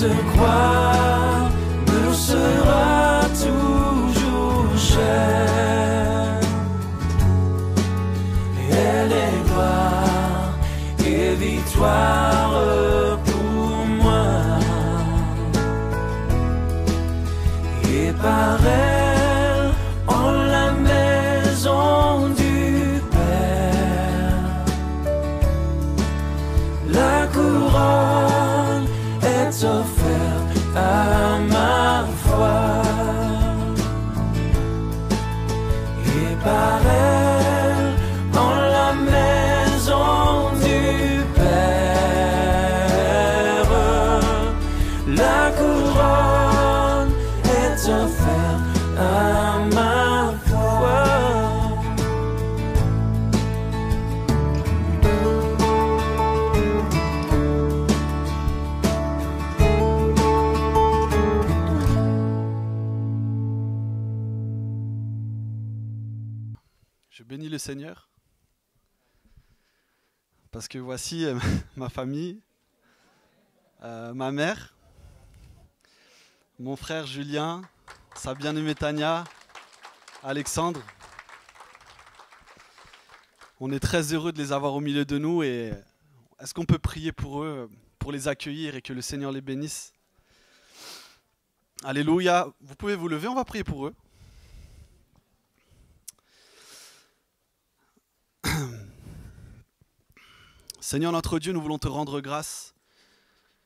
Cette croix me sera toujours chère. Et elle est gloire et victoire pour moi. Et par elle, en la maison du Père, la couronne est offerte à ma foi. Et par elle, en la maison du Père, la couronne est offerte à ma foi. Je bénis le Seigneur parce que voici ma famille, ma mère, mon frère Julien, sa bien-aimée Tania, Alexandre. On est très heureux de les avoir au milieu de nous et est-ce qu'on peut prier pour eux, pour les accueillir et que le Seigneur les bénisse? Alléluia. Vous pouvez vous lever, on va prier pour eux. Seigneur notre Dieu, nous voulons te rendre grâce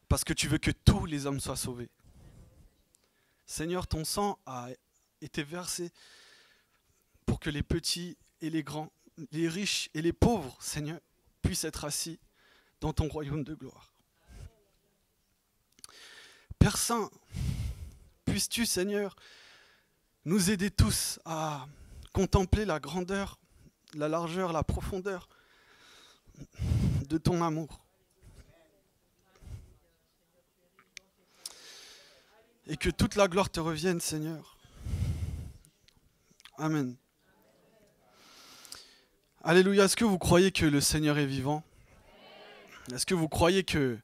parce que tu veux que tous les hommes soient sauvés. Seigneur, ton sang a été versé pour que les petits et les grands, les riches et les pauvres, Seigneur, puissent être assis dans ton royaume de gloire. Père Saint, puisses-tu, Seigneur, nous aider tous à contempler la grandeur, la largeur, la profondeur de ton amour. Et que toute la gloire te revienne, Seigneur. Amen. Alléluia. Est-ce que vous croyez que le Seigneur est vivant? Est-ce que vous croyez que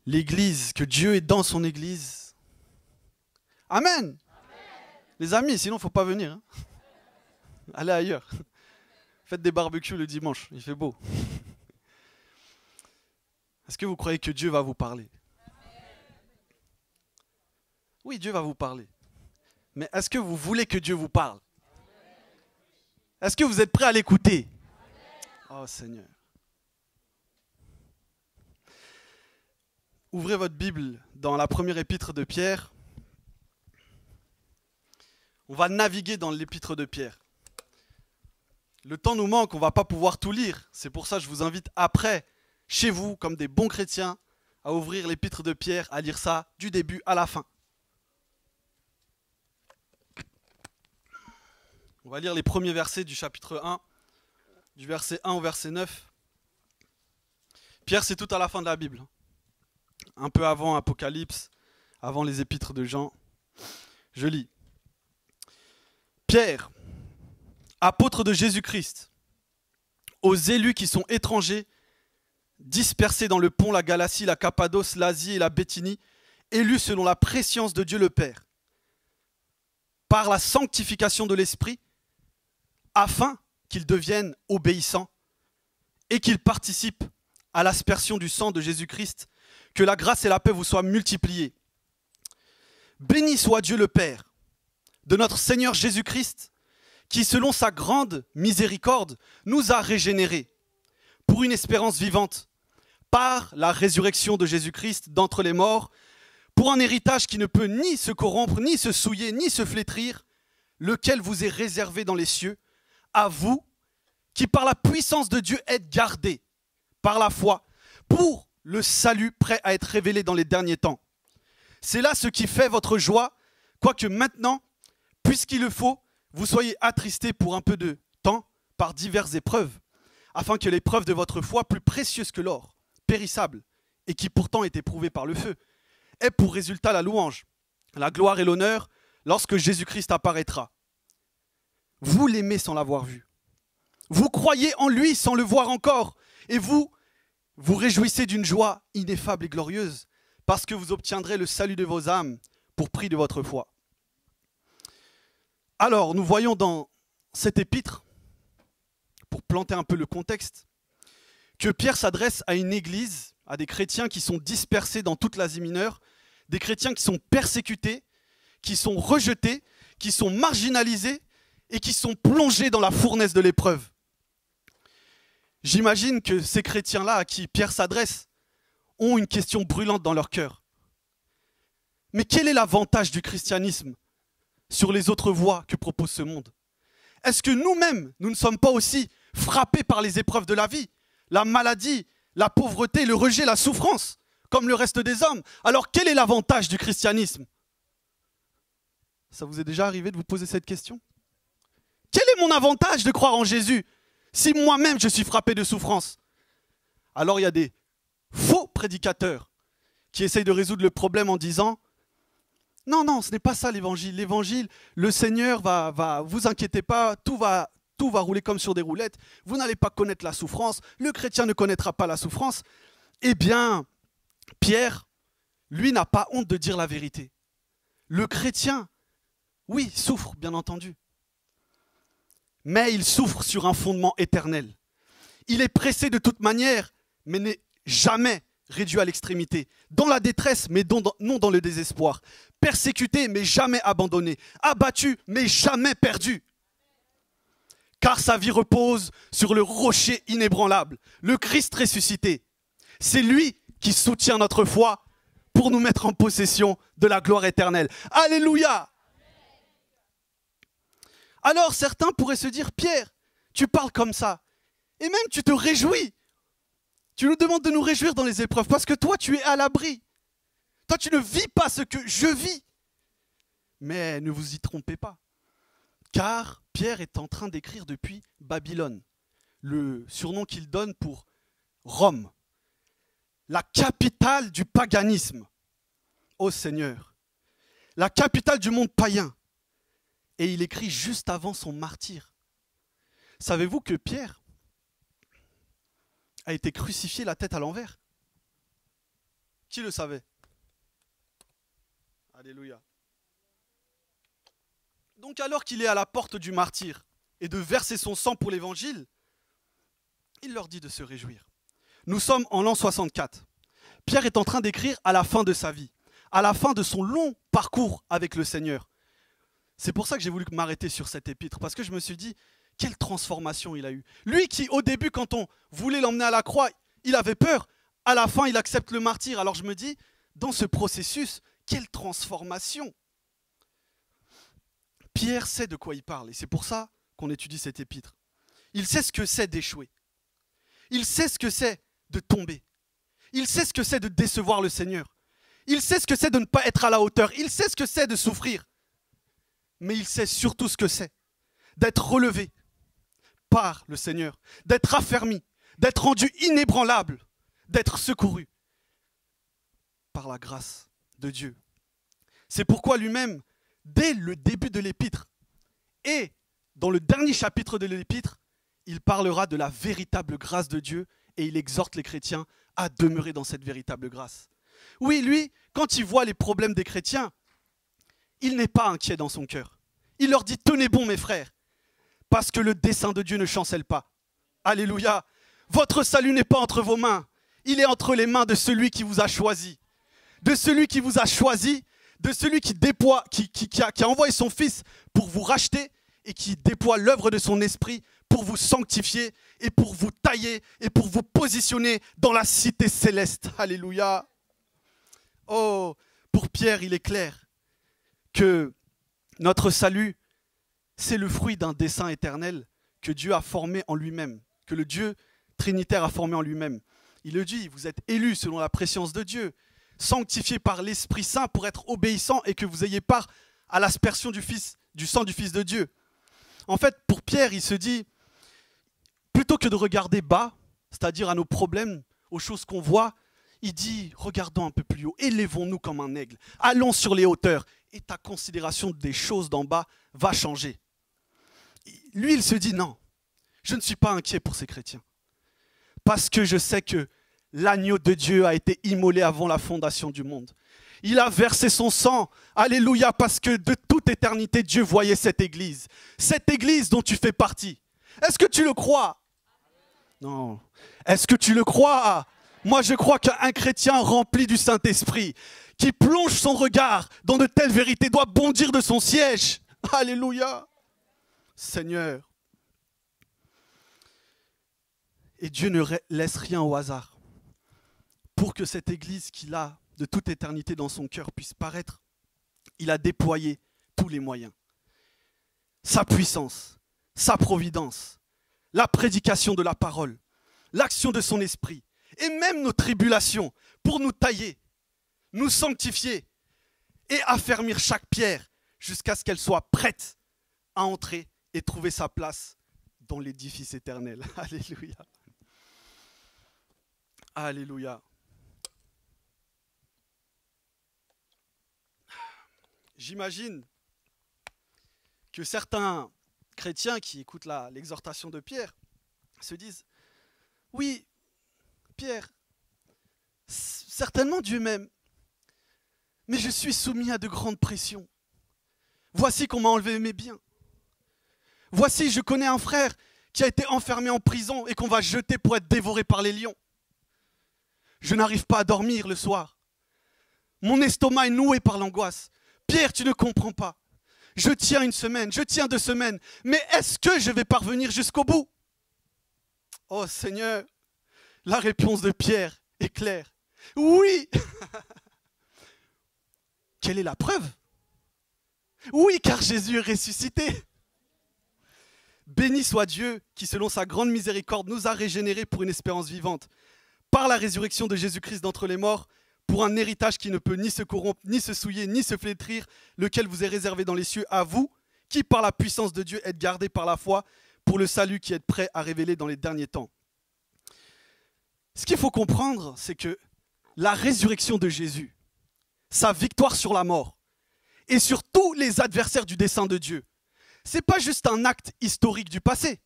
l'Église, que Dieu est dans son Église? Amen. Amen. Les amis, sinon il ne faut pas venir. Allez ailleurs. Faites des barbecues le dimanche, il fait beau. Est-ce que vous croyez que Dieu va vous parler? Oui, Dieu va vous parler. Mais est-ce que vous voulez que Dieu vous parle? Est-ce que vous êtes prêts à l'écouter? Oh Seigneur. Ouvrez votre Bible dans la première épître de Pierre. On va naviguer dans l'épître de Pierre. Le temps nous manque, on ne va pas pouvoir tout lire. C'est pour ça que je vous invite après, chez vous, comme des bons chrétiens, à ouvrir l'épître de Pierre, à lire ça du début à la fin. On va lire les premiers versets du chapitre 1, du verset 1 au verset 9. Pierre, c'est tout à la fin de la Bible. Un peu avant Apocalypse, avant les épîtres de Jean. Je lis. Pierre, apôtre de Jésus-Christ, aux élus qui sont étrangers, dispersés dans le Pont, la Galatie, la Cappadoce, l'Asie et la Béthynie, élus selon la prescience de Dieu le Père, par la sanctification de l'Esprit, afin qu'ils deviennent obéissants et qu'ils participent à l'aspersion du sang de Jésus-Christ, que la grâce et la paix vous soient multipliées. Béni soit Dieu le Père, de notre Seigneur Jésus-Christ, qui selon sa grande miséricorde nous a régénérés pour une espérance vivante, par la résurrection de Jésus-Christ d'entre les morts, pour un héritage qui ne peut ni se corrompre, ni se souiller, ni se flétrir, lequel vous est réservé dans les cieux, à vous, qui par la puissance de Dieu êtes gardés, par la foi, pour le salut prêt à être révélé dans les derniers temps. C'est là ce qui fait votre joie, quoique maintenant, puisqu'il le faut, vous soyez attristés pour un peu de temps par diverses épreuves, afin que l'épreuve de votre foi, plus précieuse que l'or, périssable, et qui pourtant est éprouvée par le feu, ait pour résultat la louange, la gloire et l'honneur, lorsque Jésus-Christ apparaîtra. Vous l'aimez sans l'avoir vu. Vous croyez en lui sans le voir encore, et vous vous réjouissez d'une joie ineffable et glorieuse, parce que vous obtiendrez le salut de vos âmes pour prix de votre foi. Alors, nous voyons dans cette épître, pour planter un peu le contexte, que Pierre s'adresse à une église, à des chrétiens qui sont dispersés dans toute l'Asie mineure, des chrétiens qui sont persécutés, qui sont rejetés, qui sont marginalisés et qui sont plongés dans la fournaise de l'épreuve. J'imagine que ces chrétiens-là à qui Pierre s'adresse ont une question brûlante dans leur cœur. Mais quel est l'avantage du christianisme sur les autres voies que propose ce monde? Est-ce que nous-mêmes, nous ne sommes pas aussi frappés par les épreuves de la vie, la maladie, la pauvreté, le rejet, la souffrance, comme le reste des hommes? Alors quel est l'avantage du christianisme? Ça vous est déjà arrivé de vous poser cette question? Quel est mon avantage de croire en Jésus si moi-même je suis frappé de souffrance? Alors il y a des faux prédicateurs qui essayent de résoudre le problème en disant « Non, ce n'est pas ça l'évangile. L'évangile, le Seigneur va, vous inquiétez pas, tout va rouler comme sur des roulettes. Vous n'allez pas connaître la souffrance. Le chrétien ne connaîtra pas la souffrance. » Eh bien, Pierre, lui, n'a pas honte de dire la vérité. Le chrétien, oui, souffre, bien entendu. Mais il souffre sur un fondement éternel. Il est pressé de toute manière, mais n'est jamais réduit à l'extrémité. Dans la détresse, mais non dans le désespoir. Persécuté, mais jamais abandonné. Abattu, mais jamais perdu. Car sa vie repose sur le rocher inébranlable, le Christ ressuscité. C'est lui qui soutient notre foi pour nous mettre en possession de la gloire éternelle. Alléluia! Alors certains pourraient se dire, Pierre, tu parles comme ça, et même tu te réjouis. Tu nous demandes de nous réjouir dans les épreuves, parce que toi tu es à l'abri. Toi tu ne vis pas ce que je vis. Mais ne vous y trompez pas, car Pierre est en train d'écrire depuis Babylone, le surnom qu'il donne pour Rome, la capitale du paganisme. Ô Seigneur, la capitale du monde païen. Et il écrit juste avant son martyre. Savez-vous que Pierre a été crucifié la tête à l'envers? Qui le savait? Alléluia. Donc alors qu'il est à la porte du martyre et de verser son sang pour l'évangile, il leur dit de se réjouir. Nous sommes en l'an 64. Pierre est en train d'écrire à la fin de sa vie, à la fin de son long parcours avec le Seigneur. C'est pour ça que j'ai voulu m'arrêter sur cette épître, parce que je me suis dit, quelle transformation il a eue. Lui qui, au début, quand on voulait l'emmener à la croix, il avait peur. À la fin, il accepte le martyre. Alors je me dis, dans ce processus, quelle transformation. Pierre sait de quoi il parle, et c'est pour ça qu'on étudie cette épître. Il sait ce que c'est d'échouer. Il sait ce que c'est de tomber. Il sait ce que c'est de décevoir le Seigneur. Il sait ce que c'est de ne pas être à la hauteur. Il sait ce que c'est de souffrir. Mais il sait surtout ce que c'est d'être relevé par le Seigneur, d'être affermi, d'être rendu inébranlable, d'être secouru par la grâce de Dieu. C'est pourquoi lui-même, dès le début de l'épître et dans le dernier chapitre de l'épître, il parlera de la véritable grâce de Dieu et il exhorte les chrétiens à demeurer dans cette véritable grâce. Oui, lui, quand il voit les problèmes des chrétiens, il n'est pas inquiet dans son cœur. Il leur dit, tenez bon mes frères, parce que le dessein de Dieu ne chancelle pas. Alléluia. Votre salut n'est pas entre vos mains, il est entre les mains de celui qui vous a choisi. De celui qui vous a choisi, de celui qui a envoyé son Fils pour vous racheter et qui déploie l'œuvre de son esprit pour vous sanctifier et pour vous tailler et pour vous positionner dans la cité céleste. Alléluia. Oh, pour Pierre, il est clair que notre salut, c'est le fruit d'un dessein éternel que Dieu a formé en lui-même, que le Dieu trinitaire a formé en lui-même. Il le dit, vous êtes élus selon la préscience de Dieu, sanctifiés par l'Esprit Saint pour être obéissants et que vous ayez part à l'aspersion du sang du Fils de Dieu. En fait, pour Pierre, il se dit, plutôt que de regarder bas, c'est-à-dire à nos problèmes, aux choses qu'on voit, il dit, regardons un peu plus haut, élevons-nous comme un aigle, allons sur les hauteurs, et ta considération des choses d'en bas va changer. Lui, il se dit, non, je ne suis pas inquiet pour ces chrétiens, parce que je sais que l'agneau de Dieu a été immolé avant la fondation du monde. Il a versé son sang, alléluia, parce que de toute éternité, Dieu voyait cette église dont tu fais partie. Est-ce que tu le crois? Non. Est-ce que tu le crois? Moi, je crois qu'un chrétien rempli du Saint-Esprit, qui plonge son regard dans de telles vérités, doit bondir de son siège. Alléluia. Seigneur. Et Dieu ne laisse rien au hasard pour que cette église qu'il a de toute éternité dans son cœur puisse paraître. Il a déployé tous les moyens. Sa puissance, sa providence, la prédication de la parole, l'action de son esprit et même nos tribulations pour nous tailler, nous sanctifier et affermir chaque pierre jusqu'à ce qu'elle soit prête à entrer et trouver sa place dans l'édifice éternel. Alléluia. Alléluia. J'imagine que certains chrétiens qui écoutent l'exhortation de Pierre se disent « Oui, Pierre, certainement Dieu m'aime, mais je suis soumis à de grandes pressions. Voici qu'on m'a enlevé mes biens. Voici, je connais un frère qui a été enfermé en prison et qu'on va jeter pour être dévoré par les lions. Je n'arrive pas à dormir le soir. Mon estomac est noué par l'angoisse. Pierre, tu ne comprends pas. Je tiens 1 semaine, je tiens 2 semaines, mais est-ce que je vais parvenir jusqu'au bout? Oh Seigneur, la réponse de Pierre est claire. Oui. Quelle est la preuve? Oui, car Jésus est ressuscité. Béni soit Dieu qui, selon sa grande miséricorde, nous a régénérés pour une espérance vivante, par la résurrection de Jésus-Christ d'entre les morts, pour un héritage qui ne peut ni se corrompre, ni se souiller, ni se flétrir, lequel vous est réservé dans les cieux à vous, qui par la puissance de Dieu êtes gardés par la foi pour le salut qui est prêt à révéler dans les derniers temps. Ce qu'il faut comprendre, c'est que la résurrection de Jésus, sa victoire sur la mort et sur tous les adversaires du dessein de Dieu, ce n'est pas juste un acte historique du passé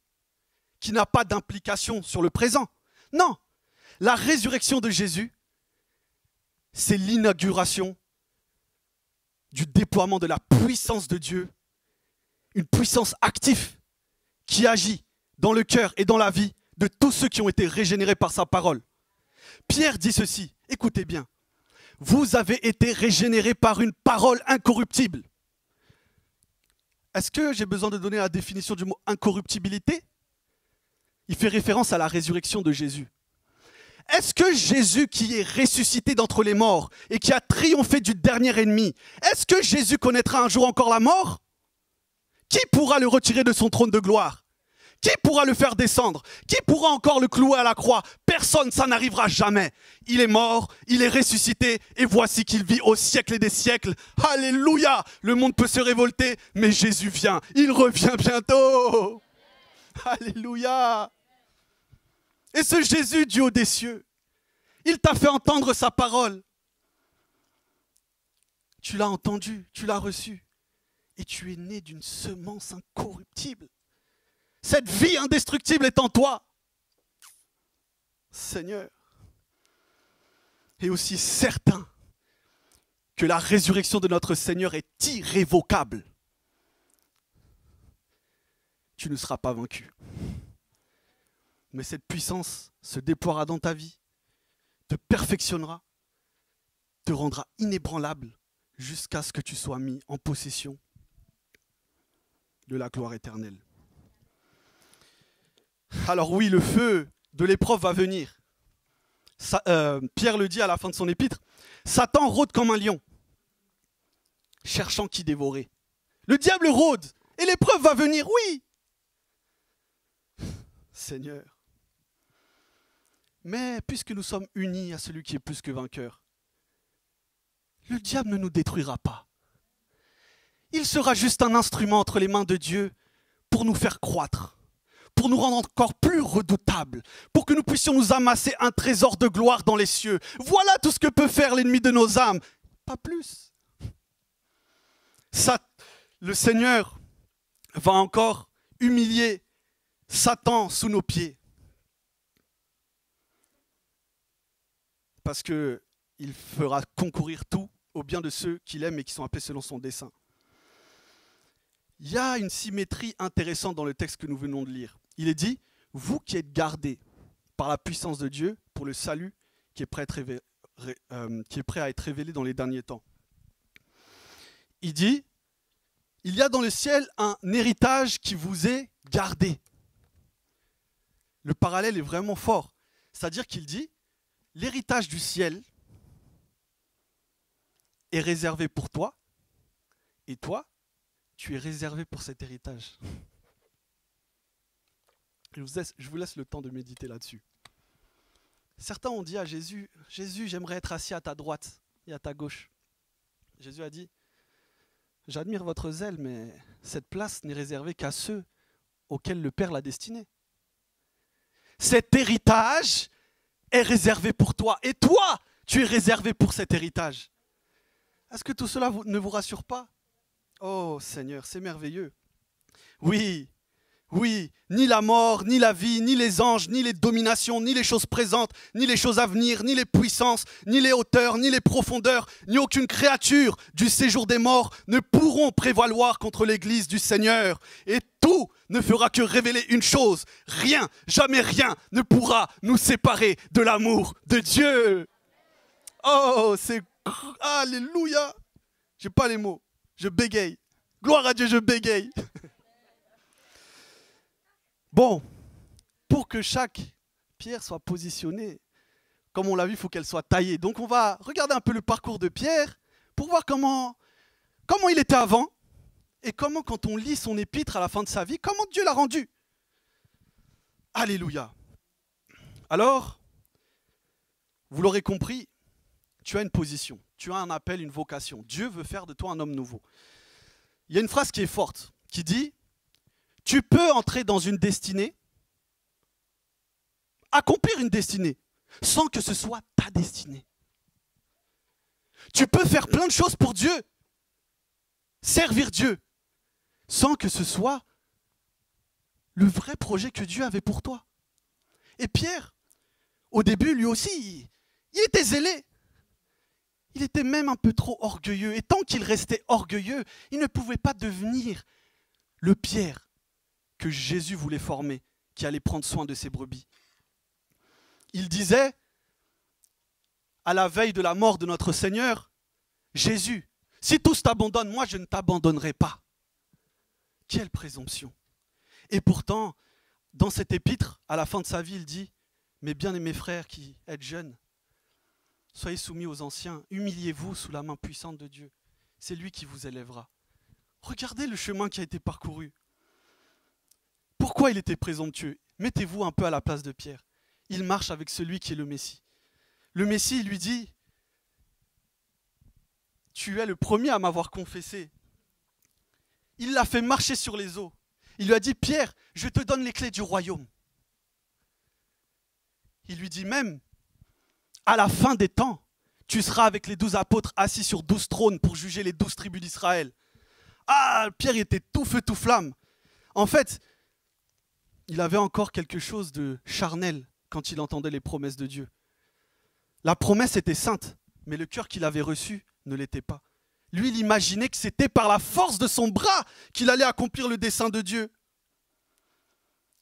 qui n'a pas d'implication sur le présent. Non, la résurrection de Jésus, c'est l'inauguration du déploiement de la puissance de Dieu, une puissance active qui agit dans le cœur et dans la vie de tous ceux qui ont été régénérés par sa parole. Pierre dit ceci, écoutez bien, vous avez été régénérés par une parole incorruptible. Est-ce que j'ai besoin de donner la définition du mot incorruptibilité? Il fait référence à la résurrection de Jésus. Est-ce que Jésus qui est ressuscité d'entre les morts et qui a triomphé du dernier ennemi, est-ce que Jésus connaîtra un jour encore la mort? Qui pourra le retirer de son trône de gloire? Qui pourra le faire descendre? Qui pourra encore le clouer à la croix? Personne, ça n'arrivera jamais. Il est mort, il est ressuscité et voici qu'il vit au siècle et des siècles. Alléluia! Le monde peut se révolter, mais Jésus vient. Il revient bientôt. Alléluia! Et ce Jésus du haut des cieux, il t'a fait entendre sa parole. Tu l'as entendu, tu l'as reçu. Et tu es né d'une semence incorruptible. Cette vie indestructible est en toi. Seigneur. Et aussi certain que la résurrection de notre Seigneur est irrévocable. Tu ne seras pas vaincu. Mais cette puissance se déploiera dans ta vie, te perfectionnera, te rendra inébranlable jusqu'à ce que tu sois mis en possession de la gloire éternelle. Alors oui, le feu de l'épreuve va venir. Pierre le dit à la fin de son épître, Satan rôde comme un lion, cherchant qui dévorer. Le diable rôde et l'épreuve va venir, oui. Seigneur. Mais puisque nous sommes unis à celui qui est plus que vainqueur, le diable ne nous détruira pas. Il sera juste un instrument entre les mains de Dieu pour nous faire croître, pour nous rendre encore plus redoutables, pour que nous puissions nous amasser un trésor de gloire dans les cieux. Voilà tout ce que peut faire l'ennemi de nos âmes, pas plus. Le Seigneur va encore humilier Satan sous nos pieds. parce qu'il fera concourir tout au bien de ceux qu'il aime et qui sont appelés selon son dessein. Il y a une symétrie intéressante dans le texte que nous venons de lire. Il est dit, vous qui êtes gardés par la puissance de Dieu pour le salut qui est prêt à être révélé dans les derniers temps. Il dit, il y a dans le ciel un héritage qui vous est gardé. Le parallèle est vraiment fort. C'est-à-dire qu'il dit, l'héritage du ciel est réservé pour toi, et toi, tu es réservé pour cet héritage. Je vous laisse le temps de méditer là-dessus. Certains ont dit à Jésus, « Jésus, j'aimerais être assis à ta droite et à ta gauche. » Jésus a dit, « J'admire votre zèle, mais cette place n'est réservée qu'à ceux auxquels le Père l'a destinée. Cet héritage est réservé pour toi, et toi, tu es réservé pour cet héritage. » Est-ce que tout cela ne vous rassure pas? Oh Seigneur, c'est merveilleux. Oui, ni la mort, ni la vie, ni les anges, ni les dominations, ni les choses présentes, ni les choses à venir, ni les puissances, ni les hauteurs, ni les profondeurs, ni aucune créature du séjour des morts ne pourront prévaloir contre l'Église du Seigneur. Et tout ne fera que révéler une chose, rien, jamais rien ne pourra nous séparer de l'amour de Dieu. Oh, c'est... Alléluia. J'ai pas les mots, je bégaye. Gloire à Dieu, je bégaye. Bon, pour que chaque pierre soit positionnée, comme on l'a vu, il faut qu'elle soit taillée. Donc on va regarder un peu le parcours de Pierre pour voir comment il était avant et comment, quand on lit son épître à la fin de sa vie, comment Dieu l'a rendu. Alléluia. Alors, vous l'aurez compris, tu as une position, tu as un appel, une vocation. Dieu veut faire de toi un homme nouveau. Il y a une phrase qui est forte, qui dit: tu peux entrer dans une destinée, accomplir une destinée, sans que ce soit ta destinée. Tu peux faire plein de choses pour Dieu, servir Dieu, sans que ce soit le vrai projet que Dieu avait pour toi. Et Pierre, au début, lui aussi, il était zélé. Il était même un peu trop orgueilleux. Et tant qu'il restait orgueilleux, il ne pouvait pas devenir le Pierre que Jésus voulait former, qui allait prendre soin de ses brebis. Il disait, à la veille de la mort de notre Seigneur, Jésus, si tous t'abandonnent, moi je ne t'abandonnerai pas. Quelle présomption! Et pourtant, dans cet épître, à la fin de sa vie, il dit, mes bien-aimés frères qui êtes jeunes, soyez soumis aux anciens, humiliez-vous sous la main puissante de Dieu. C'est lui qui vous élèvera. Regardez le chemin qui a été parcouru. Pourquoi il était présomptueux? Mettez-vous un peu à la place de Pierre. Il marche avec celui qui est le Messie. Le Messie lui dit, tu es le premier à m'avoir confessé. Il l'a fait marcher sur les eaux. Il lui a dit, Pierre, je te donne les clés du royaume. Il lui dit même, à la fin des temps, tu seras avec les 12 apôtres assis sur 12 trônes pour juger les 12 tribus d'Israël. Ah, Pierre était tout feu, tout flamme. En fait, il avait encore quelque chose de charnel quand il entendait les promesses de Dieu. La promesse était sainte, mais le cœur qu'il avait reçu ne l'était pas. Lui, il imaginait que c'était par la force de son bras qu'il allait accomplir le dessein de Dieu.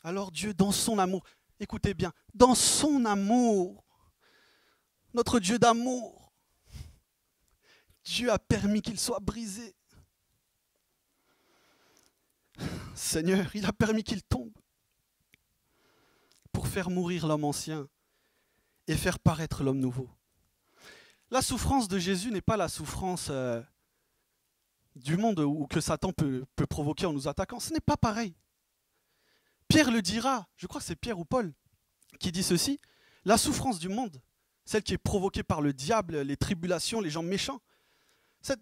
Alors Dieu, dans son amour, écoutez bien, dans son amour, notre Dieu d'amour, Dieu a permis qu'il soit brisé. Seigneur, il a permis qu'il tombe pour faire mourir l'homme ancien et faire paraître l'homme nouveau. La souffrance de Jésus n'est pas la souffrance du monde ou que Satan peut provoquer en nous attaquant. Ce n'est pas pareil. Pierre le dira, je crois que c'est Pierre ou Paul qui dit ceci, la souffrance du monde, celle qui est provoquée par le diable, les tribulations, les gens méchants,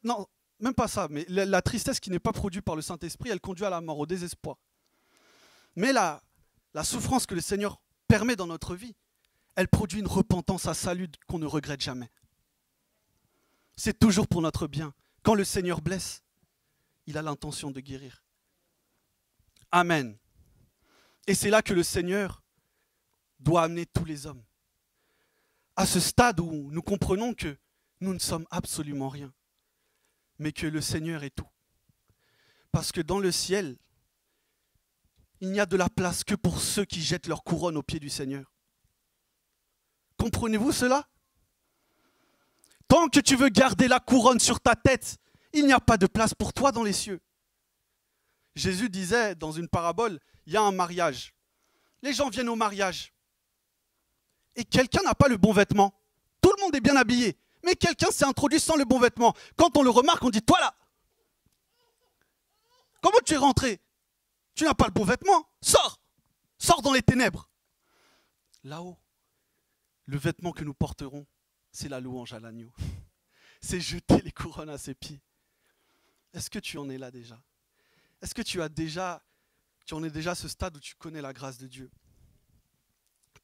non, même pas ça, mais la tristesse qui n'est pas produite par le Saint-Esprit, elle conduit à la mort, au désespoir. Mais la souffrance que le Seigneur permet dans notre vie, elle produit une repentance à salut qu'on ne regrette jamais. C'est toujours pour notre bien. Quand le Seigneur blesse, il a l'intention de guérir. Amen. Et c'est là que le Seigneur doit amener tous les hommes à ce stade où nous comprenons que nous ne sommes absolument rien, mais que le Seigneur est tout. Parce que dans le ciel, il n'y a de la place que pour ceux qui jettent leur couronne aux pieds du Seigneur. Comprenez-vous cela? Tant que tu veux garder la couronne sur ta tête, il n'y a pas de place pour toi dans les cieux. Jésus disait dans une parabole, il y a un mariage. Les gens viennent au mariage. Et quelqu'un n'a pas le bon vêtement. Tout le monde est bien habillé. Mais quelqu'un s'est introduit sans le bon vêtement. Quand on le remarque, on dit, toi là, comment tu es rentré? Tu n'as pas le bon vêtement. Sors. Sors dans les ténèbres. Là-haut, le vêtement que nous porterons, c'est la louange à l'agneau. C'est jeter les couronnes à ses pieds. Est-ce que tu en es là déjà? Est-ce que tu en es déjà à ce stade où tu connais la grâce de Dieu?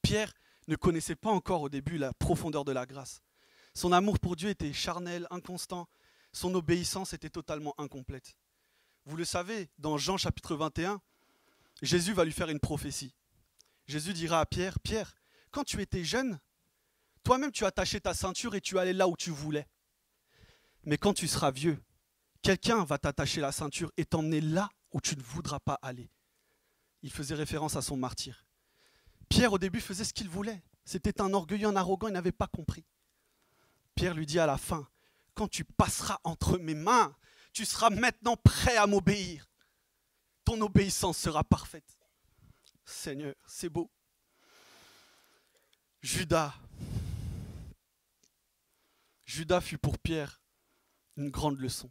Pierre ne connaissait pas encore au début la profondeur de la grâce. Son amour pour Dieu était charnel, inconstant. Son obéissance était totalement incomplète. Vous le savez, dans Jean chapitre 21, Jésus va lui faire une prophétie. Jésus dira à Pierre, « Pierre, quand tu étais jeune, toi-même tu attachais ta ceinture et tu allais là où tu voulais. Mais quand tu seras vieux, quelqu'un va t'attacher la ceinture et t'emmener là où tu ne voudras pas aller. » Il faisait référence à son martyre. Pierre, au début, faisait ce qu'il voulait. C'était un orgueilleux, un arrogant, il n'avait pas compris. Pierre lui dit à la fin, « Quand tu passeras entre mes mains, tu seras maintenant prêt à m'obéir. Ton obéissance sera parfaite. » Seigneur, c'est beau. Judas fut pour Pierre une grande leçon.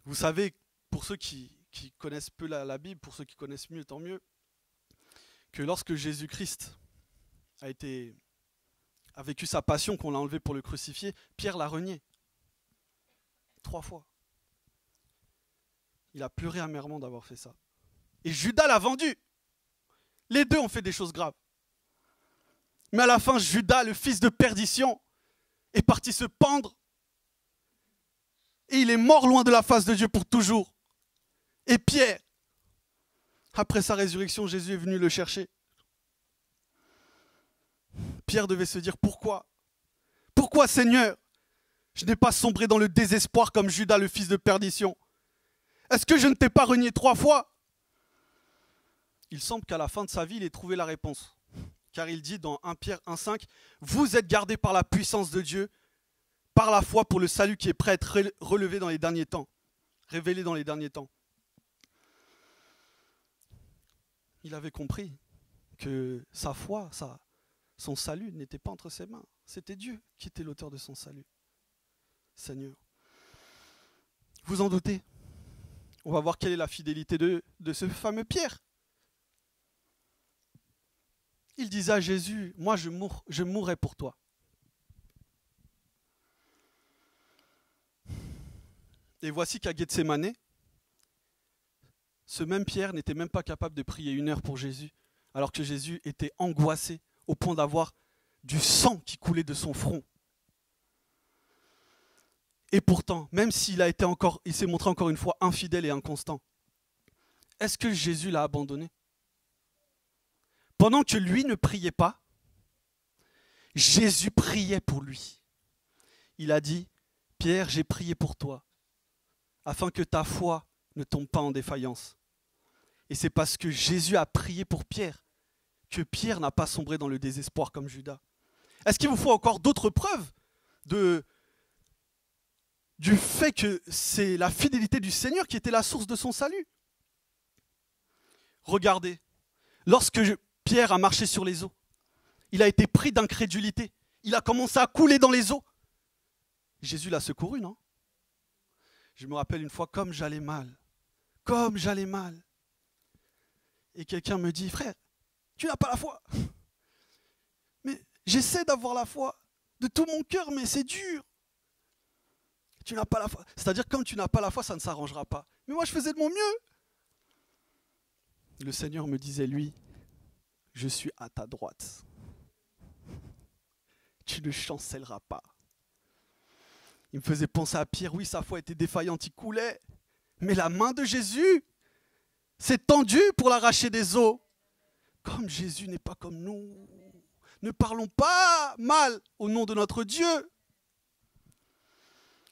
Vous savez, pour ceux qui connaissent peu la Bible, pour ceux qui connaissent mieux, tant mieux, que lorsque Jésus-Christ a vécu sa passion, qu'on l'a enlevé pour le crucifier, Pierre l'a renié. 3 fois. Il a pleuré amèrement d'avoir fait ça. Et Judas l'a vendu. Les deux ont fait des choses graves. Mais à la fin, Judas, le fils de perdition, est parti se pendre. Et il est mort loin de la face de Dieu pour toujours. Et Pierre, après sa résurrection, Jésus est venu le chercher. Pierre devait se dire, pourquoi? Pourquoi, Seigneur, je n'ai pas sombré dans le désespoir comme Judas, le fils de perdition? Est-ce que je ne t'ai pas renié 3 fois? Il semble qu'à la fin de sa vie, il ait trouvé la réponse. Car il dit dans 1 Pierre 1,5, « Vous êtes gardés par la puissance de Dieu, par la foi pour le salut qui est prêt à être relevé dans les derniers temps, révélé dans les derniers temps. » Il avait compris que sa foi, son salut n'était pas entre ses mains. C'était Dieu qui était l'auteur de son salut. Seigneur. Vous en doutez? On va voir quelle est la fidélité de ce fameux Pierre. Il disait à Jésus, « Moi je mourrai pour toi. » Et voici qu'à Gethsémanée, ce même Pierre n'était même pas capable de prier 1 heure pour Jésus, alors que Jésus était angoissé au point d'avoir du sang qui coulait de son front. Et pourtant, même s'il s'est montré encore une fois infidèle et inconstant, est-ce que Jésus l'a abandonné? Pendant que lui ne priait pas, Jésus priait pour lui. Il a dit, « Pierre, j'ai prié pour toi, afin que ta foi ne tombe pas en défaillance. » Et c'est parce que Jésus a prié pour Pierre que Pierre n'a pas sombré dans le désespoir comme Judas. Est-ce qu'il vous faut encore d'autres preuves du fait que c'est la fidélité du Seigneur qui était la source de son salut? Regardez, lorsque Pierre a marché sur les eaux, il a été pris d'incrédulité. Il a commencé à couler dans les eaux. Jésus l'a secouru, non? Je me rappelle une fois, comme j'allais mal. Et quelqu'un me dit, « Frère, tu n'as pas la foi. » Mais j'essaie d'avoir la foi de tout mon cœur, mais c'est dur. Tu n'as pas la foi. C'est-à-dire, comme tu n'as pas la foi, ça ne s'arrangera pas. Mais moi, je faisais de mon mieux. Le Seigneur me disait, lui, je suis à ta droite. Tu ne chancelleras pas. Il me faisait penser à Pierre, oui, sa foi était défaillante, il coulait. Mais la main de Jésus s'est tendue pour l'arracher des eaux. Comme Jésus n'est pas comme nous. Ne parlons pas mal au nom de notre Dieu.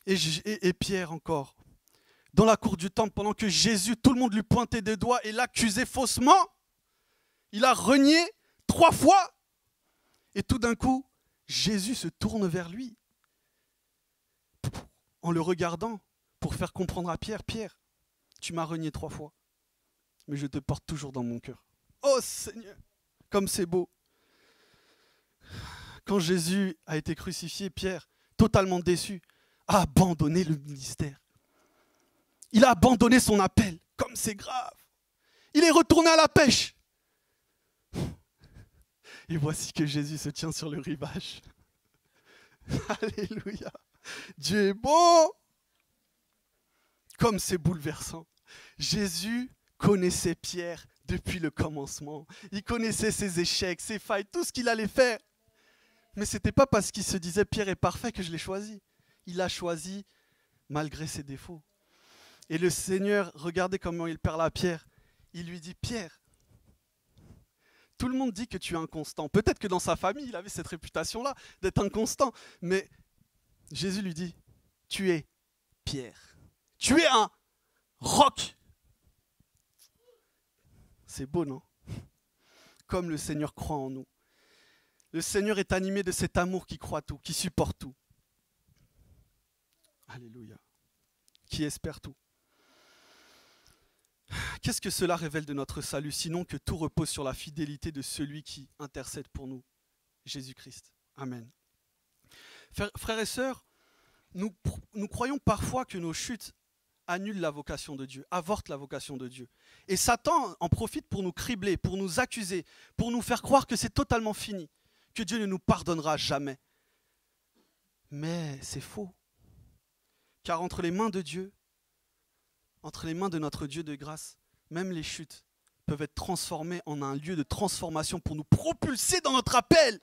Et Pierre encore, dans la cour du temple, pendant que Jésus, tout le monde lui pointait des doigts et l'accusait faussement, il a renié 3 fois. Et tout d'un coup, Jésus se tourne vers lui en le regardant pour faire comprendre à Pierre, Pierre, tu m'as renié 3 fois, mais je te porte toujours dans mon cœur. Oh Seigneur, comme c'est beau. Quand Jésus a été crucifié, Pierre, totalement déçu, a abandonné le ministère. Il a abandonné son appel, comme c'est grave. Il est retourné à la pêche. Et voici que Jésus se tient sur le rivage. Alléluia. Dieu est beau. Comme c'est bouleversant. Jésus connaissait Pierre depuis le commencement. Il connaissait ses échecs, ses failles, tout ce qu'il allait faire. Mais ce n'était pas parce qu'il se disait Pierre est parfait que je l'ai choisi. Il l'a choisi malgré ses défauts. Et le Seigneur, regardez comment il parle à Pierre. Il lui dit, Pierre, tout le monde dit que tu es inconstant. Peut-être que dans sa famille, il avait cette réputation-là d'être inconstant. Mais Jésus lui dit, tu es Pierre. Tu es un roc. C'est beau, non? Comme le Seigneur croit en nous. Le Seigneur est animé de cet amour qui croit tout, qui supporte tout. Alléluia. Qui espère tout. Qu'est-ce que cela révèle de notre salut, sinon que tout repose sur la fidélité de celui qui intercède pour nous, Jésus-Christ. Amen. Frères et sœurs, nous croyons parfois que nos chutes annulent la vocation de Dieu, avortent la vocation de Dieu. Et Satan en profite pour nous cribler, pour nous accuser, pour nous faire croire que c'est totalement fini, que Dieu ne nous pardonnera jamais. Mais c'est faux. Car entre les mains de Dieu, entre les mains de notre Dieu de grâce, même les chutes peuvent être transformées en un lieu de transformation pour nous propulser dans notre appel.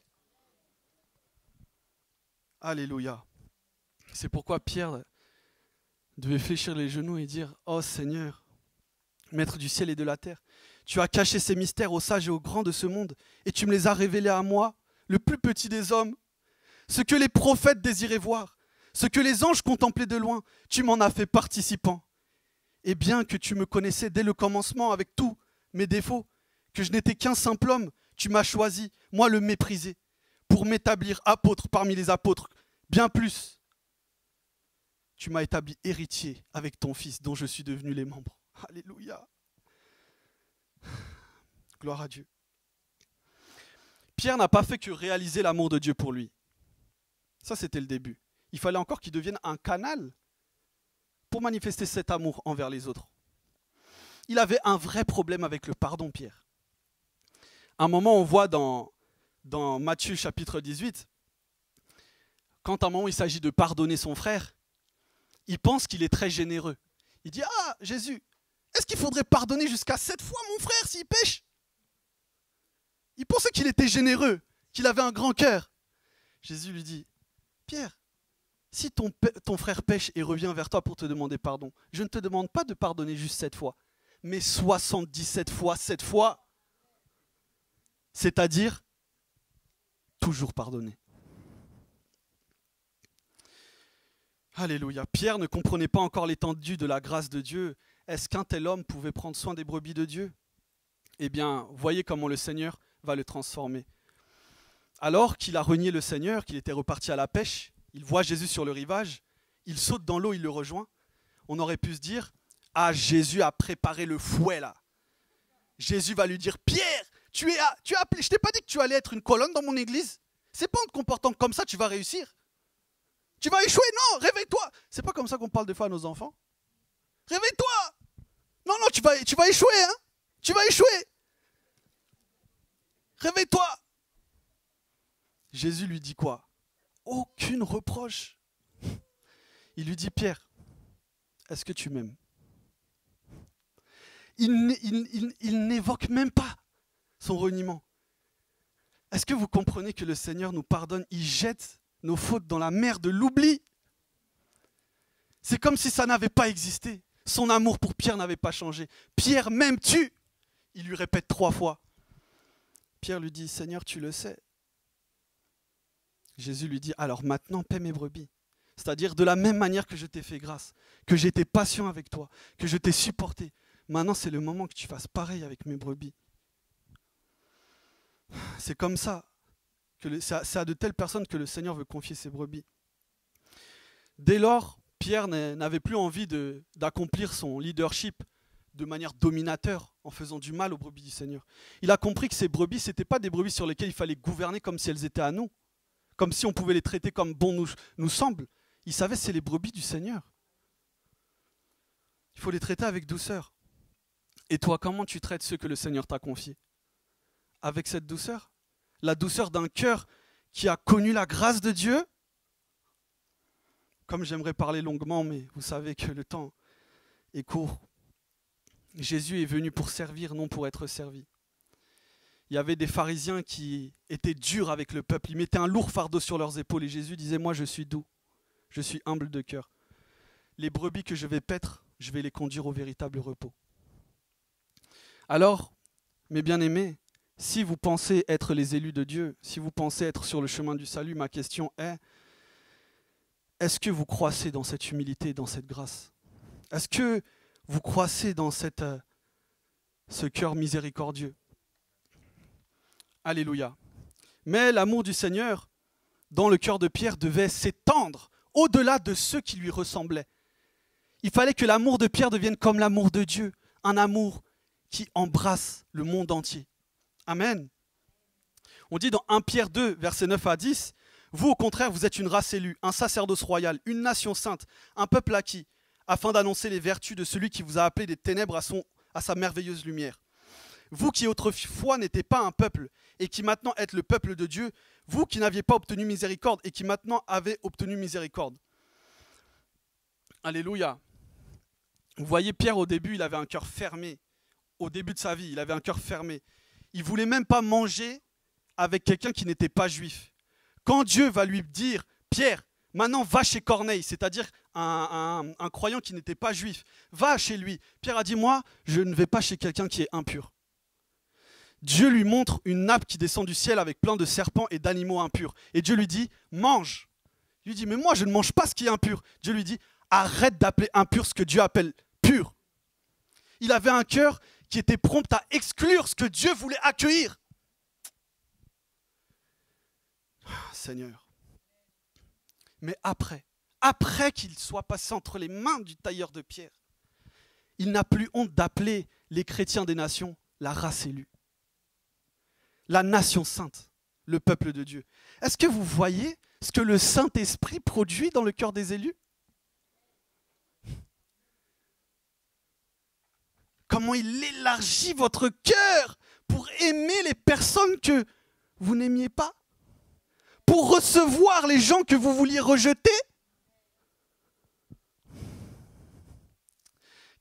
Alléluia. C'est pourquoi Pierre devait fléchir les genoux et dire « Oh Seigneur, Maître du ciel et de la terre, tu as caché ces mystères aux sages et aux grands de ce monde et tu me les as révélés à moi, le plus petit des hommes. Ce que les prophètes désiraient voir, ce que les anges contemplaient de loin, tu m'en as fait participant. Et bien que tu me connaissais dès le commencement avec tous mes défauts, que je n'étais qu'un simple homme, tu m'as choisi, moi le méprisé, pour m'établir apôtre parmi les apôtres, bien plus. Tu m'as établi héritier avec ton Fils dont je suis devenu les membres. Alléluia. Gloire à Dieu. Pierre n'a pas fait que réaliser l'amour de Dieu pour lui. Ça, c'était le début. Il fallait encore qu'il devienne un canal pour manifester cet amour envers les autres. Il avait un vrai problème avec le pardon, Pierre. À un moment, on voit dans Matthieu chapitre 18, quand à un moment il s'agit de pardonner son frère, il pense qu'il est très généreux. Il dit, ah Jésus, est-ce qu'il faudrait pardonner jusqu'à 7 fois mon frère s'il pêche? Il pensait qu'il était généreux, qu'il avait un grand cœur. Jésus lui dit, Pierre, si ton frère pêche et revient vers toi pour te demander pardon, je ne te demande pas de pardonner juste 7 fois, mais 77 fois 7 fois. C'est-à-dire, toujours pardonner. Alléluia. Pierre ne comprenait pas encore l'étendue de la grâce de Dieu. Est-ce qu'un tel homme pouvait prendre soin des brebis de Dieu? Eh bien, voyez comment le Seigneur va le transformer. Alors qu'il a renié le Seigneur, qu'il était reparti à la pêche, il voit Jésus sur le rivage, il saute dans l'eau, il le rejoint. On aurait pu se dire, ah, Jésus a préparé le fouet là. Jésus va lui dire, Pierre, tu as appelé, je t'ai pas dit que tu allais être une colonne dans mon église? C'est pas en te comportant comme ça, tu vas réussir. Tu vas échouer, non, réveille-toi. C'est pas comme ça qu'on parle des fois à nos enfants. Réveille-toi. Non, tu vas échouer, hein. Tu vas échouer. Réveille-toi. Jésus lui dit quoi? Aucune reproche. Il lui dit, Pierre, est-ce que tu m'aimes? Il n'évoque même pas son reniement. Est-ce que vous comprenez que le Seigneur nous pardonne? Il jette nos fautes dans la mer de l'oubli. C'est comme si ça n'avait pas existé. Son amour pour Pierre n'avait pas changé. Pierre, m'aimes-tu? Il lui répète 3 fois. Pierre lui dit, Seigneur, tu le sais. Jésus lui dit, alors maintenant paie mes brebis. C'est-à-dire de la même manière que je t'ai fait grâce, que j'étais patient avec toi, que je t'ai supporté. Maintenant, c'est le moment que tu fasses pareil avec mes brebis. C'est comme ça, c'est à de telles personnes que le Seigneur veut confier ses brebis. Dès lors, Pierre n'avait plus envie d'accomplir son leadership de manière dominateur en faisant du mal aux brebis du Seigneur. Il a compris que ces brebis, ce n'étaient pas des brebis sur lesquelles il fallait gouverner comme si elles étaient à nous, comme si on pouvait les traiter comme bon nous semble. Il savait que c'est les brebis du Seigneur. Il faut les traiter avec douceur. Et toi, comment tu traites ceux que le Seigneur t'a confiés? Avec cette douceur? La douceur d'un cœur qui a connu la grâce de Dieu? Comme j'aimerais parler longuement, mais vous savez que le temps est court. Jésus est venu pour servir, non pour être servi. Il y avait des pharisiens qui étaient durs avec le peuple. Ils mettaient un lourd fardeau sur leurs épaules et Jésus disait, moi je suis doux, je suis humble de cœur. Les brebis que je vais paître, je vais les conduire au véritable repos. Alors, mes bien-aimés, si vous pensez être les élus de Dieu, si vous pensez être sur le chemin du salut, ma question est, est-ce que vous croissez dans cette humilité, dans cette grâce? Est-ce que vous croissez dans ce cœur miséricordieux? Alléluia. Mais l'amour du Seigneur, dans le cœur de Pierre, devait s'étendre au-delà de ceux qui lui ressemblaient. Il fallait que l'amour de Pierre devienne comme l'amour de Dieu, un amour qui embrasse le monde entier. Amen. On dit dans 1 Pierre 2, versets 9 à 10, « Vous, au contraire, vous êtes une race élue, un sacerdoce royal, une nation sainte, un peuple acquis, afin d'annoncer les vertus de celui qui vous a appelé des ténèbres à sa merveilleuse lumière. Vous qui autrefois n'étiez pas un peuple, et qui maintenant êtes le peuple de Dieu, vous qui n'aviez pas obtenu miséricorde, et qui maintenant avez obtenu miséricorde. » Alléluia. Vous voyez, Pierre, au début, il avait un cœur fermé. Au début de sa vie, il avait un cœur fermé. Il ne voulait même pas manger avec quelqu'un qui n'était pas juif. Quand Dieu va lui dire, Pierre, maintenant va chez Corneille, c'est-à-dire un croyant qui n'était pas juif, va chez lui. Pierre a dit, moi, je ne vais pas chez quelqu'un qui est impur. Dieu lui montre une nappe qui descend du ciel avec plein de serpents et d'animaux impurs. Et Dieu lui dit, mange. Il lui dit, mais moi, je ne mange pas ce qui est impur. Dieu lui dit, arrête d'appeler impur ce que Dieu appelle pur. Il avait un cœur qui était prompt à exclure ce que Dieu voulait accueillir. Seigneur. Mais après qu'il soit passé entre les mains du tailleur de pierre, il n'a plus honte d'appeler les chrétiens des nations la race élue, la nation sainte, le peuple de Dieu. Est-ce que vous voyez ce que le Saint-Esprit produit dans le cœur des élus? Comment il élargit votre cœur pour aimer les personnes que vous n'aimiez pas? Pour recevoir les gens que vous vouliez rejeter?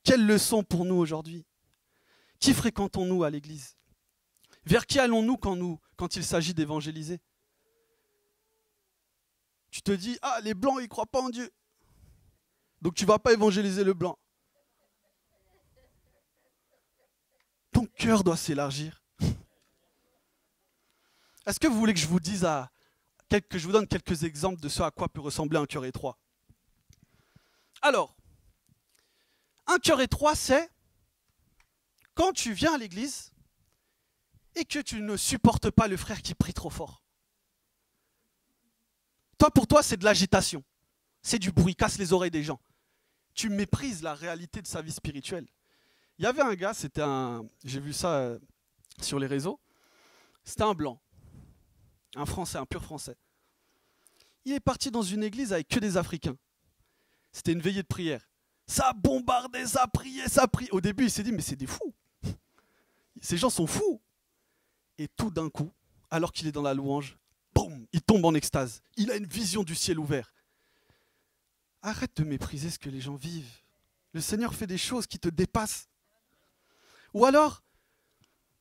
Quelle leçon pour nous aujourd'hui? Qui fréquentons-nous à l'église? Vers qui allons-nous quand il s'agit d'évangéliser? Tu te dis, ah, les blancs, ils ne croient pas en Dieu. Donc tu ne vas pas évangéliser le blanc. Ton cœur doit s'élargir. Est-ce que vous voulez que je vous dise que je vous donne quelques exemples de ce à quoi peut ressembler un cœur étroit? Alors, un cœur étroit, c'est quand tu viens à l'église et que tu ne supportes pas le frère qui prie trop fort. Pour toi, c'est de l'agitation. C'est du bruit, casse les oreilles des gens. Tu méprises la réalité de sa vie spirituelle. Il y avait un gars, j'ai vu ça sur les réseaux, c'était un blanc, un Français, un pur Français. Il est parti dans une église avec que des Africains. C'était une veillée de prière. Ça bombardait, ça priait, ça priait. Au début, il s'est dit, mais c'est des fous. Ces gens sont fous. Et tout d'un coup, alors qu'il est dans la louange, boum, il tombe en extase. Il a une vision du ciel ouvert. Arrête de mépriser ce que les gens vivent. Le Seigneur fait des choses qui te dépassent. Ou alors,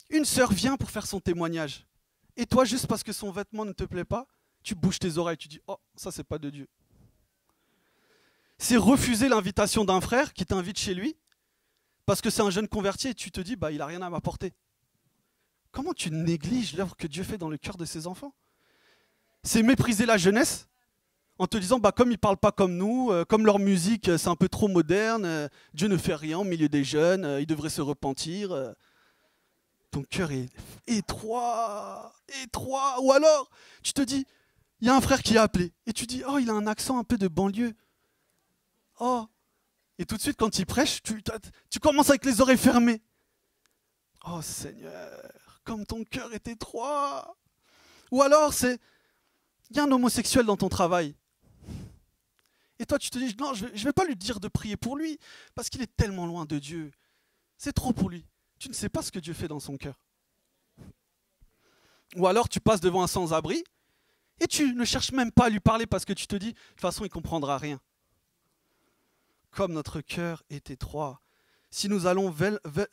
une sœur vient pour faire son témoignage. Et toi, juste parce que son vêtement ne te plaît pas, tu bouges tes oreilles, tu dis, oh, ça c'est pas de Dieu. C'est refuser l'invitation d'un frère qui t'invite chez lui, parce que c'est un jeune converti et tu te dis, bah, il n'a rien à m'apporter. Comment tu négliges l'œuvre que Dieu fait dans le cœur de ses enfants? C'est mépriser la jeunesse en te disant, comme ils ne parlent pas comme nous, comme leur musique, c'est un peu trop moderne, Dieu ne fait rien au milieu des jeunes, ils devraient se repentir. Ton cœur est étroit. Ou alors, tu te dis, il y a un frère qui a appelé. Et tu dis, oh, il a un accent un peu de banlieue. Oh. Et tout de suite, quand il prêche, tu commences avec les oreilles fermées. Oh Seigneur, comme ton cœur est étroit. Ou alors, il y a un homosexuel dans ton travail. Et toi, tu te dis, non, je ne vais pas lui dire de prier pour lui, parce qu'il est tellement loin de Dieu. C'est trop pour lui. Tu ne sais pas ce que Dieu fait dans son cœur. Ou alors, tu passes devant un sans-abri, et tu ne cherches même pas à lui parler, parce que tu te dis, de toute façon, il ne comprendra rien. Comme notre cœur est étroit. Si nous allons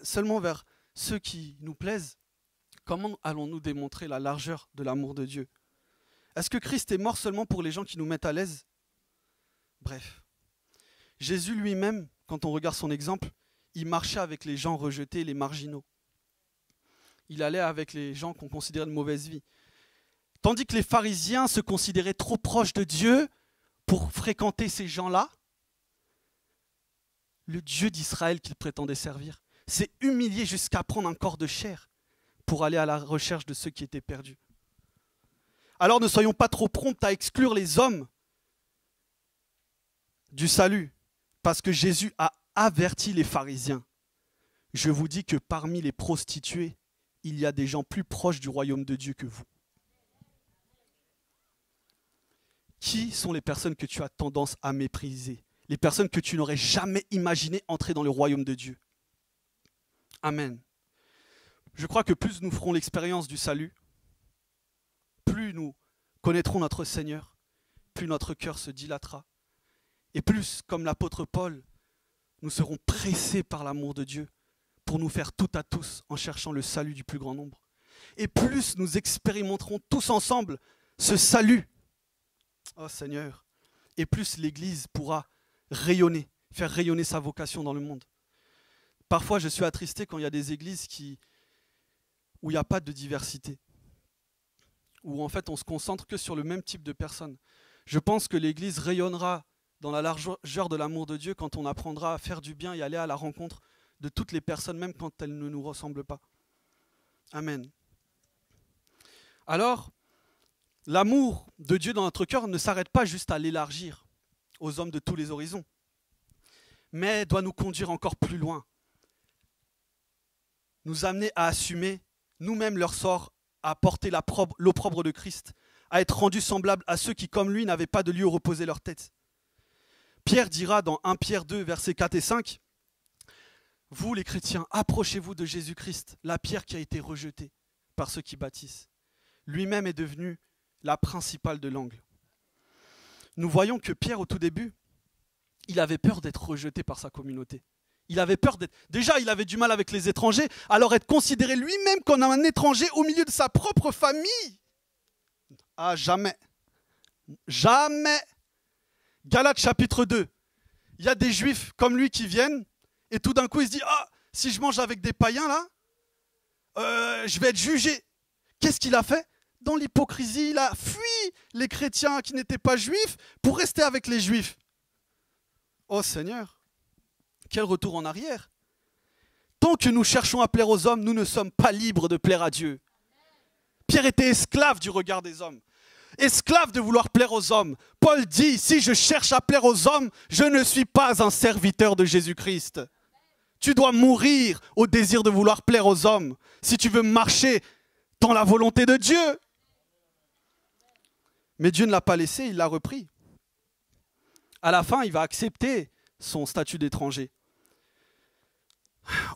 seulement vers ceux qui nous plaisent, comment allons-nous démontrer la largeur de l'amour de Dieu? Est-ce que Christ est mort seulement pour les gens qui nous mettent à l'aise? Bref, Jésus lui-même, quand on regarde son exemple, il marchait avec les gens rejetés, les marginaux. Il allait avec les gens qu'on considérait de mauvaise vie. Tandis que les pharisiens se considéraient trop proches de Dieu pour fréquenter ces gens-là, le Dieu d'Israël qu'ils prétendaient servir s'est humilié jusqu'à prendre un corps de chair pour aller à la recherche de ceux qui étaient perdus. Alors ne soyons pas trop prompts à exclure les hommes du salut, parce que Jésus a averti les pharisiens. Je vous dis que parmi les prostituées, il y a des gens plus proches du royaume de Dieu que vous. Qui sont les personnes que tu as tendance à mépriser? Les personnes que tu n'aurais jamais imaginé entrer dans le royaume de Dieu. Amen. Je crois que plus nous ferons l'expérience du salut, plus nous connaîtrons notre Seigneur, plus notre cœur se dilatera. Et plus, comme l'apôtre Paul, nous serons pressés par l'amour de Dieu pour nous faire tout à tous en cherchant le salut du plus grand nombre. Et plus nous expérimenterons tous ensemble ce salut, oh Seigneur, et plus l'Église pourra rayonner, faire rayonner sa vocation dans le monde. Parfois, je suis attristé quand il y a des églises où il n'y a pas de diversité, où en fait on se concentre que sur le même type de personnes. Je pense que l'Église rayonnera dans la largeur de l'amour de Dieu quand on apprendra à faire du bien et aller à la rencontre de toutes les personnes, même quand elles ne nous ressemblent pas. Amen. Alors, l'amour de Dieu dans notre cœur ne s'arrête pas juste à l'élargir aux hommes de tous les horizons, mais doit nous conduire encore plus loin, nous amener à assumer nous-mêmes leur sort, à porter l'opprobre de Christ, à être rendus semblables à ceux qui, comme lui, n'avaient pas de lieu où reposer leur tête. Pierre dira dans 1 Pierre 2, versets 4 et 5, « Vous les chrétiens, approchez-vous de Jésus-Christ, la pierre qui a été rejetée par ceux qui bâtissent. Lui-même est devenu la principale de l'angle. » Nous voyons que Pierre, au tout début, il avait peur d'être rejeté par sa communauté. Il avait peur d'être... Déjà, il avait du mal avec les étrangers, alors être considéré lui-même comme un étranger au milieu de sa propre famille. Ah, jamais. Jamais. Galates chapitre 2. Il y a des juifs comme lui qui viennent, et tout d'un coup, il se dit, ah, si je mange avec des païens, là, je vais être jugé. Qu'est-ce qu'il a fait? Dans l'hypocrisie, il a fui les chrétiens qui n'étaient pas juifs pour rester avec les juifs. Oh Seigneur, quel retour en arrière. Tant que nous cherchons à plaire aux hommes, nous ne sommes pas libres de plaire à Dieu. Pierre était esclave du regard des hommes, esclave de vouloir plaire aux hommes. Paul dit, si je cherche à plaire aux hommes, je ne suis pas un serviteur de Jésus-Christ. Tu dois mourir au désir de vouloir plaire aux hommes si tu veux marcher dans la volonté de Dieu. Mais Dieu ne l'a pas laissé, il l'a repris. À la fin, il va accepter son statut d'étranger.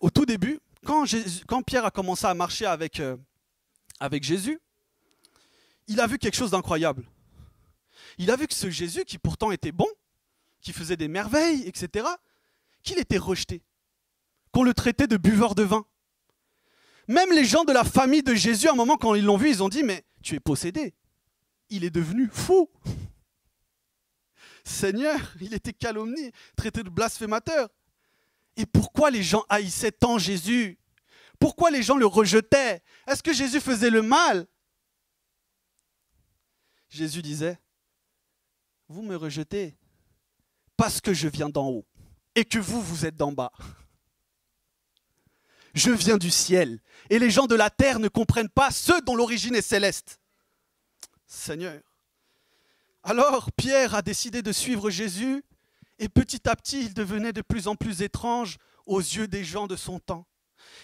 Au tout début, quand Pierre a commencé à marcher avec Jésus, il a vu quelque chose d'incroyable. Il a vu que ce Jésus, qui pourtant était bon, qui faisait des merveilles, etc., qu'il était rejeté, qu'on le traitait de buveur de vin. Même les gens de la famille de Jésus, à un moment, quand ils l'ont vu, ils ont dit, mais tu es possédé. Il est devenu fou. Seigneur, il était calomnié, traité de blasphémateur. Et pourquoi les gens haïssaient tant Jésus? Pourquoi les gens le rejetaient? Est-ce que Jésus faisait le mal? Jésus disait, vous me rejetez parce que je viens d'en haut et que vous êtes d'en bas. Je viens du ciel et les gens de la terre ne comprennent pas ceux dont l'origine est céleste. Seigneur. Alors Pierre a décidé de suivre Jésus et petit à petit il devenait de plus en plus étrange aux yeux des gens de son temps.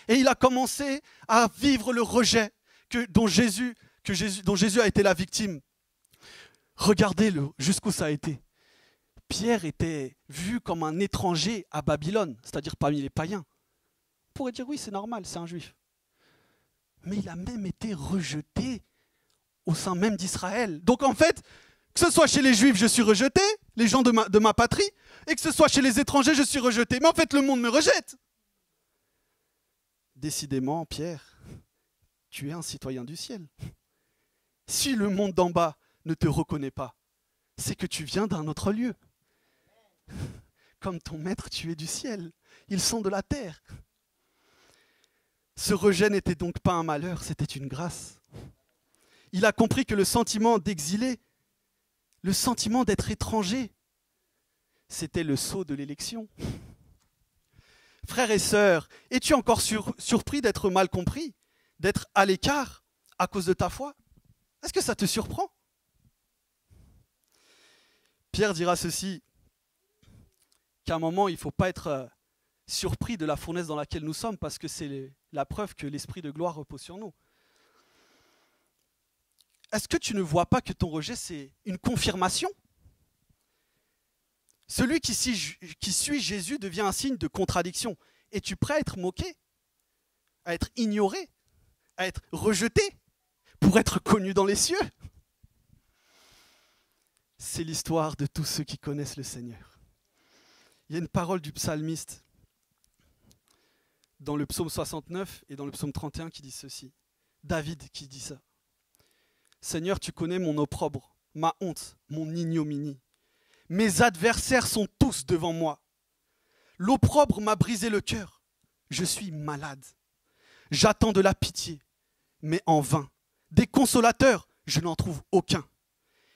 Et il a commencé à vivre le rejet dont Jésus a été la victime. Regardez-le jusqu'où ça a été. Pierre était vu comme un étranger à Babylone, c'est-à-dire parmi les païens. On pourrait dire oui, c'est normal, c'est un juif. Mais il a même été rejeté au sein même d'Israël. Donc en fait, que ce soit chez les juifs, je suis rejeté, les gens de ma patrie, et que ce soit chez les étrangers, je suis rejeté. Mais en fait, le monde me rejette. Décidément, Pierre, tu es un citoyen du ciel. Si le monde d'en bas ne te reconnaît pas, c'est que tu viens d'un autre lieu. Comme ton maître, tu es du ciel. Ils sont de la terre. Ce rejet n'était donc pas un malheur, c'était une grâce. Il a compris que le sentiment d'exilé, le sentiment d'être étranger, c'était le sceau de l'élection. Frères et sœurs, es-tu encore surpris d'être mal compris, d'être à l'écart à cause de ta foi? Est-ce que ça te surprend? Pierre dira ceci, qu'à un moment, il ne faut pas être surpris de la fournaise dans laquelle nous sommes, parce que c'est la preuve que l'Esprit de gloire repose sur nous. Est-ce que tu ne vois pas que ton rejet, c'est une confirmation? Celui qui suit Jésus devient un signe de contradiction. Es-tu prêt à être moqué, à être ignoré, à être rejeté pour être connu dans les cieux? C'est l'histoire de tous ceux qui connaissent le Seigneur. Il y a une parole du psalmiste dans le psaume 69 et dans le psaume 31 qui dit ceci. David qui dit ça. Seigneur, tu connais mon opprobre, ma honte, mon ignominie. Mes adversaires sont tous devant moi. L'opprobre m'a brisé le cœur. Je suis malade. J'attends de la pitié, mais en vain. Des consolateurs, je n'en trouve aucun.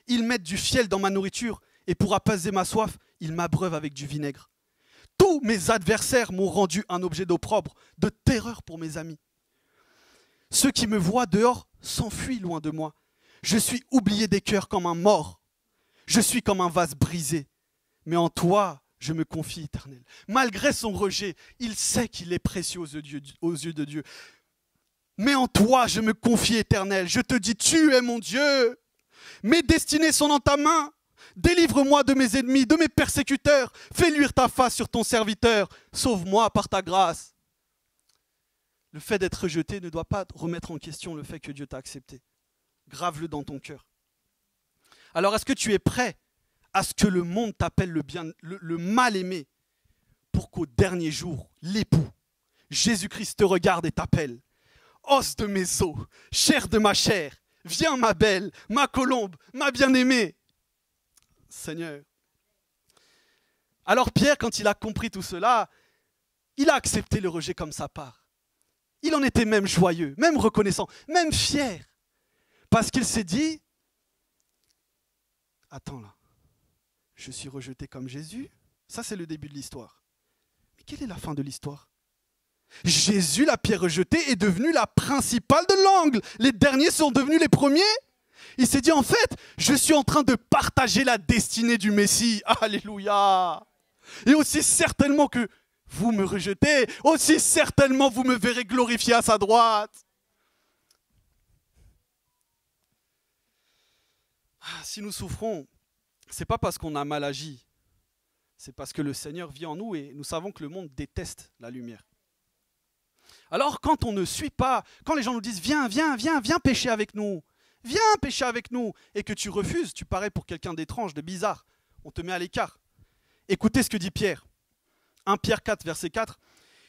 Ils mettent du fiel dans ma nourriture et pour apaiser ma soif, ils m'abreuvent avec du vinaigre. Tous mes adversaires m'ont rendu un objet d'opprobre, de terreur pour mes amis. Ceux qui me voient dehors s'enfuient loin de moi. Je suis oublié des cœurs comme un mort. Je suis comme un vase brisé. Mais en toi, je me confie, Éternel. Malgré son rejet, il sait qu'il est précieux aux yeux de Dieu. Mais en toi, je me confie, Éternel. Je te dis, tu es mon Dieu. Mes destinées sont dans ta main. Délivre-moi de mes ennemis, de mes persécuteurs. Fais luire ta face sur ton serviteur. Sauve-moi par ta grâce. Le fait d'être rejeté ne doit pas remettre en question le fait que Dieu t'a accepté. Grave-le dans ton cœur. Alors, est-ce que tu es prêt à ce que le monde t'appelle le mal-aimé pour qu'au dernier jour, l'époux, Jésus-Christ te regarde et t'appelle? Os de mes os, chair de ma chair, viens ma belle, ma colombe, ma bien-aimée. Seigneur. Alors Pierre, quand il a compris tout cela, il a accepté le rejet comme sa part. Il en était même joyeux, même reconnaissant, même fier. Parce qu'il s'est dit, attends là, je suis rejeté comme Jésus. Ça, c'est le début de l'histoire. Mais quelle est la fin de l'histoire? Jésus, la pierre rejetée, est devenu la principale de l'angle. Les derniers sont devenus les premiers. Il s'est dit, en fait, je suis en train de partager la destinée du Messie. Alléluia. Et aussi certainement que vous me rejetez, aussi certainement vous me verrez glorifié à sa droite. Si nous souffrons, ce n'est pas parce qu'on a mal agi, c'est parce que le Seigneur vit en nous et nous savons que le monde déteste la lumière. Alors quand on ne suit pas, quand les gens nous disent viens pécher avec nous, et que tu refuses, tu parais pour quelqu'un d'étrange, de bizarre, on te met à l'écart. Écoutez ce que dit Pierre. 1 Pierre 4, verset 4.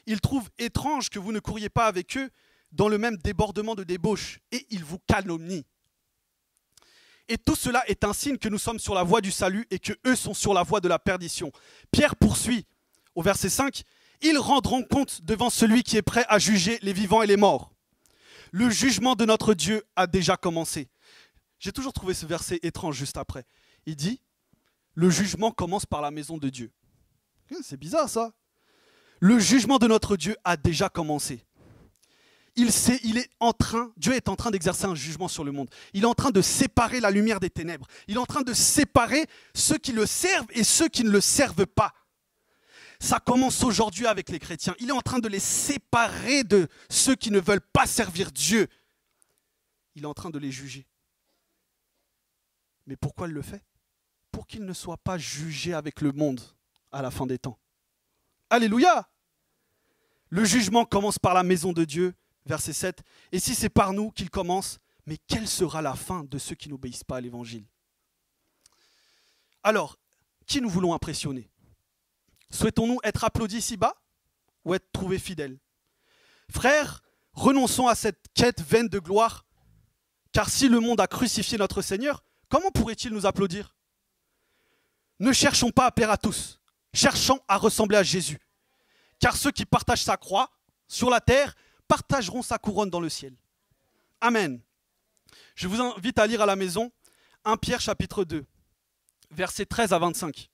Ils trouvent étrange que vous ne couriez pas avec eux dans le même débordement de débauche, et ils vous calomnient. Et tout cela est un signe que nous sommes sur la voie du salut et que eux sont sur la voie de la perdition. Pierre poursuit au verset 5. Ils rendront compte devant celui qui est prêt à juger les vivants et les morts. Le jugement de notre Dieu a déjà commencé. J'ai toujours trouvé ce verset étrange juste après. Il dit, le jugement commence par la maison de Dieu. C'est bizarre ça. Le jugement de notre Dieu a déjà commencé. Dieu est en train d'exercer un jugement sur le monde. Il est en train de séparer la lumière des ténèbres. Il est en train de séparer ceux qui le servent et ceux qui ne le servent pas. Ça commence aujourd'hui avec les chrétiens. Il est en train de les séparer de ceux qui ne veulent pas servir Dieu. Il est en train de les juger. Mais pourquoi il le fait? Pour qu'ils ne soient pas jugés avec le monde à la fin des temps. Alléluia! Le jugement commence par la maison de Dieu, verset 7. Et si c'est par nous qu'il commence, mais quelle sera la fin de ceux qui n'obéissent pas à l'évangile? Alors, qui nous voulons impressionner? Souhaitons-nous être applaudis ici-bas ou être trouvés fidèles? Frères, renonçons à cette quête vaine de gloire, car si le monde a crucifié notre Seigneur, comment pourrait-il nous applaudir? Ne cherchons pas à plaire à tous, cherchons à ressembler à Jésus. Car ceux qui partagent sa croix sur la terre partageront sa couronne dans le ciel. Amen. Je vous invite à lire à la maison 1 Pierre chapitre 2, versets 13 à 25.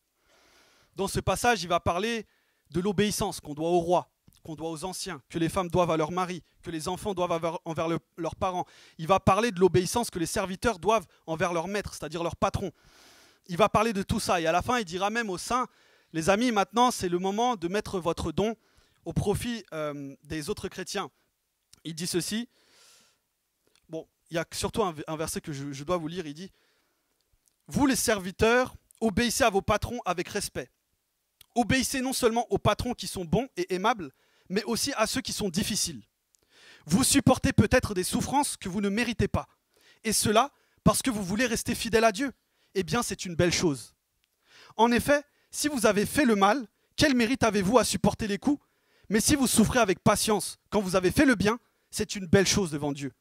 Dans ce passage, il va parler de l'obéissance qu'on doit au roi, qu'on doit aux anciens, que les femmes doivent à leur mari, que les enfants doivent envers leurs parents. Il va parler de l'obéissance que les serviteurs doivent envers leur maître, c'est-à-dire leur patron. Il va parler de tout ça et à la fin, il dira même aux saints, les amis, maintenant c'est le moment de mettre votre don au profit des autres chrétiens. Il dit ceci. Bon, il y a surtout un verset que je dois vous lire. Il dit, vous les serviteurs, obéissez à vos patrons avec respect. Obéissez non seulement aux patrons qui sont bons et aimables, mais aussi à ceux qui sont difficiles. Vous supportez peut-être des souffrances que vous ne méritez pas. Et cela parce que vous voulez rester fidèle à Dieu. Eh bien, c'est une belle chose. En effet, si vous avez fait le mal, quel mérite avez-vous à supporter les coups? Mais si vous souffrez avec patience quand vous avez fait le bien, c'est une belle chose devant Dieu.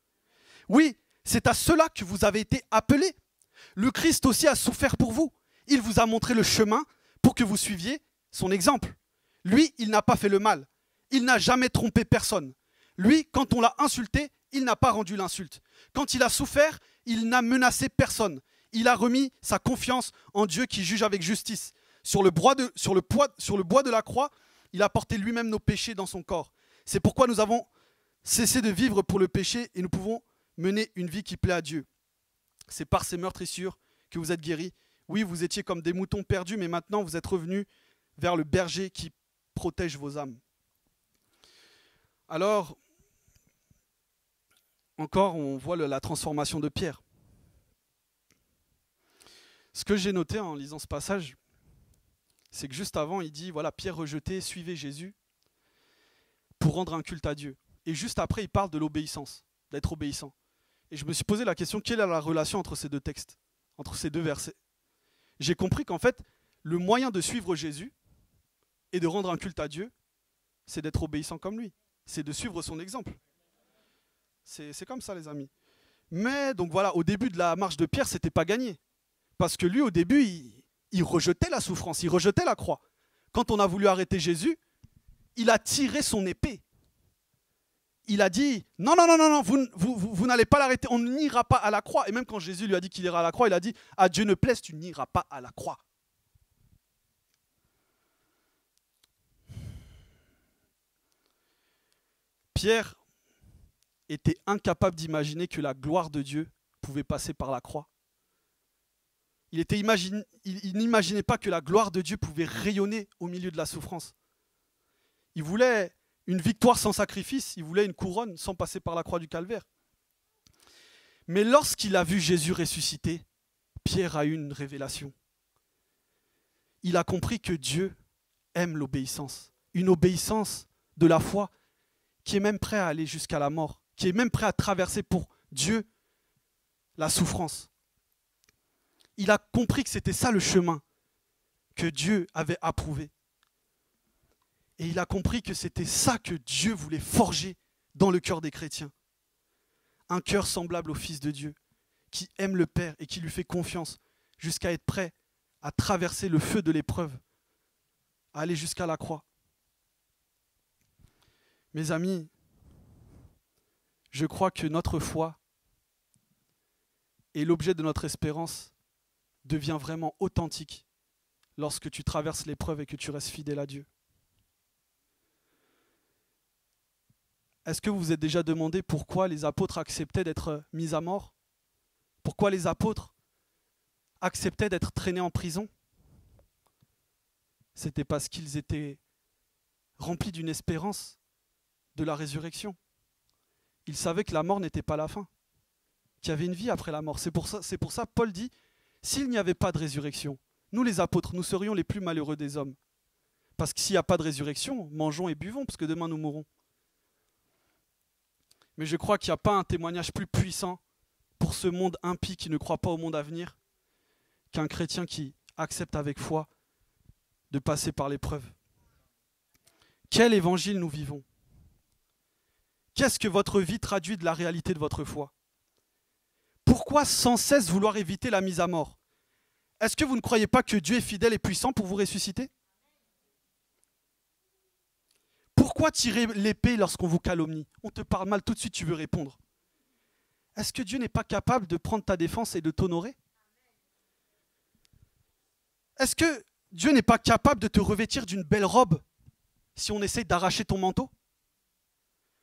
Oui, c'est à cela que vous avez été appelés. Le Christ aussi a souffert pour vous. Il vous a montré le chemin pour que vous suiviez son exemple. Lui, il n'a pas fait le mal. Il n'a jamais trompé personne. Lui, quand on l'a insulté, il n'a pas rendu l'insulte. Quand il a souffert, il n'a menacé personne. Il a remis sa confiance en Dieu qui juge avec justice. Sur le bois de la croix, il a porté lui-même nos péchés dans son corps. C'est pourquoi nous avons cessé de vivre pour le péché et nous pouvons mener une vie qui plaît à Dieu. C'est par ces meurtrissures que vous êtes guéris. Oui, vous étiez comme des moutons perdus, mais maintenant vous êtes revenus vers le berger qui protège vos âmes. Alors, encore, on voit la transformation de Pierre. Ce que j'ai noté en lisant ce passage, c'est que juste avant, il dit, voilà, Pierre rejeté, suivez Jésus pour rendre un culte à Dieu. Et juste après, il parle de l'obéissance, d'être obéissant. Et je me suis posé la question, quelle est la relation entre ces deux textes, entre ces deux versets? J'ai compris qu'en fait, le moyen de suivre Jésus et de rendre un culte à Dieu, c'est d'être obéissant comme lui. C'est de suivre son exemple. C'est comme ça, les amis. Mais donc voilà, au début de la marche de Pierre, c'était pas gagné. Parce que lui, au début, il rejetait la souffrance, il rejetait la croix. Quand on a voulu arrêter Jésus, il a tiré son épée. Il a dit, non, vous n'allez pas l'arrêter, on n'ira pas à la croix. Et même quand Jésus lui a dit qu'il ira à la croix, il a dit, à Dieu ne plaise, tu n'iras pas à la croix. Pierre était incapable d'imaginer que la gloire de Dieu pouvait passer par la croix. Il n'imaginait pas que la gloire de Dieu pouvait rayonner au milieu de la souffrance. Il voulait une victoire sans sacrifice, il voulait une couronne sans passer par la croix du calvaire. Mais lorsqu'il a vu Jésus ressuscité, Pierre a eu une révélation. Il a compris que Dieu aime l'obéissance, une obéissance de la foi qui est même prêt à aller jusqu'à la mort, qui est même prêt à traverser pour Dieu la souffrance. Il a compris que c'était ça le chemin que Dieu avait approuvé. Et il a compris que c'était ça que Dieu voulait forger dans le cœur des chrétiens. Un cœur semblable au Fils de Dieu, qui aime le Père et qui lui fait confiance jusqu'à être prêt à traverser le feu de l'épreuve, à aller jusqu'à la croix. Mes amis, je crois que notre foi Et l'objet de notre espérance devient vraiment authentique lorsque tu traverses l'épreuve et que tu restes fidèle à Dieu. Est-ce que vous vous êtes déjà demandé pourquoi les apôtres acceptaient d'être mis à mort? Pourquoi les apôtres acceptaient d'être traînés en prison? C'était parce qu'ils étaient remplis d'une espérance de la résurrection. Ils savaient que la mort n'était pas la fin, qu'il y avait une vie après la mort. C'est pour ça Paul dit, s'il n'y avait pas de résurrection, nous les apôtres, nous serions les plus malheureux des hommes. Parce que s'il n'y a pas de résurrection, mangeons et buvons, parce que demain nous mourrons. Mais je crois qu'il n'y a pas un témoignage plus puissant pour ce monde impie qui ne croit pas au monde à venir qu'un chrétien qui accepte avec foi de passer par l'épreuve. Quel évangile nous vivons? Qu'est-ce que votre vie traduit de la réalité de votre foi? Pourquoi sans cesse vouloir éviter la mise à mort? Est-ce que vous ne croyez pas que Dieu est fidèle et puissant pour vous ressusciter? Pourquoi tirer l'épée lorsqu'on vous calomnie? On te parle mal, tout de suite tu veux répondre. Est-ce que Dieu n'est pas capable de prendre ta défense et de t'honorer? Est-ce que Dieu n'est pas capable de te revêtir d'une belle robe si on essaie d'arracher ton manteau?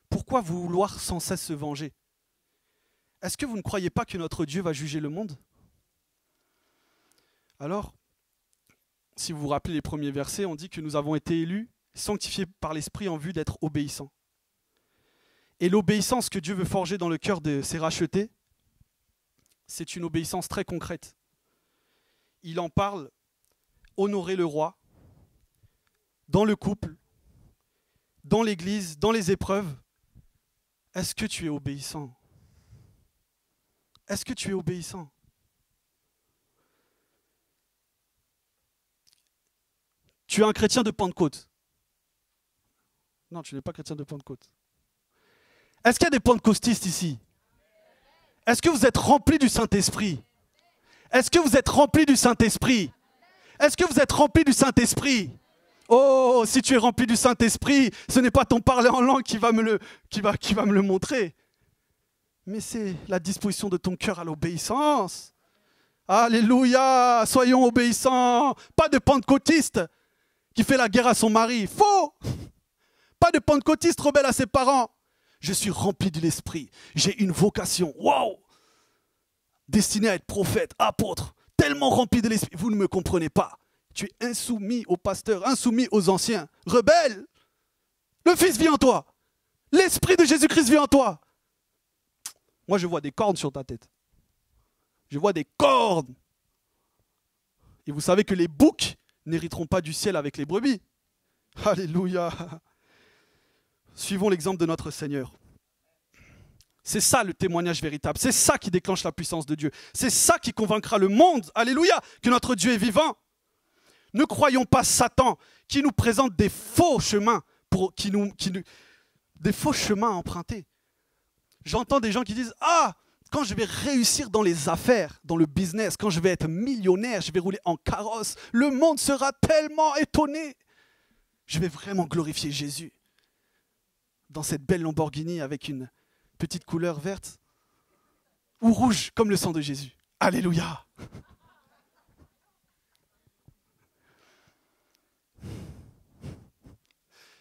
Pourquoi vouloir sans cesse se venger? Est-ce que vous ne croyez pas que notre Dieu va juger le monde? Alors, si vous vous rappelez les premiers versets, on dit que nous avons été élus, sanctifiés par l'Esprit en vue d'être obéissants. Et l'obéissance que Dieu veut forger dans le cœur de ses rachetés, c'est une obéissance très concrète. Il en parle, honorer le roi, dans le couple, dans l'église, dans les épreuves. Est-ce que tu es obéissant? Est-ce que tu es obéissant? Tu es un chrétien de Pentecôte. Non, tu n'es pas chrétien de Pentecôte. Est-ce qu'il y a des pentecôtistes ici? Est-ce que vous êtes remplis du Saint-Esprit? Est-ce que vous êtes remplis du Saint-Esprit? Est-ce que vous êtes remplis du Saint-Esprit? Oh, si tu es rempli du Saint-Esprit, ce n'est pas ton parler en langue qui va me le montrer. Mais c'est la disposition de ton cœur à l'obéissance. Alléluia, soyons obéissants. Pas de pentecôtiste qui fait la guerre à son mari. Faux! Pas de pentecôtiste rebelle à ses parents. Je suis rempli de l'Esprit. J'ai une vocation. Waouh! Destiné à être prophète, apôtre. Tellement rempli de l'Esprit. Vous ne me comprenez pas. Tu es insoumis au pasteur, insoumis aux anciens. Rebelle! Le Fils vit en toi. L'Esprit de Jésus-Christ vit en toi. Moi, je vois des cornes sur ta tête. Je vois des cornes. Et vous savez que les boucs n'hériteront pas du ciel avec les brebis. Alléluia. Suivons l'exemple de notre Seigneur. C'est ça le témoignage véritable. C'est ça qui déclenche la puissance de Dieu. C'est ça qui convaincra le monde, alléluia, que notre Dieu est vivant. Ne croyons pas Satan qui nous présente des faux chemins, des faux chemins à emprunter. J'entends des gens qui disent « Ah, quand je vais réussir dans les affaires, dans le business, quand je vais être millionnaire, je vais rouler en carrosse, le monde sera tellement étonné. Je vais vraiment glorifier Jésus dans cette belle Lamborghini avec une petite couleur verte ou rouge comme le sang de Jésus. Alléluia !»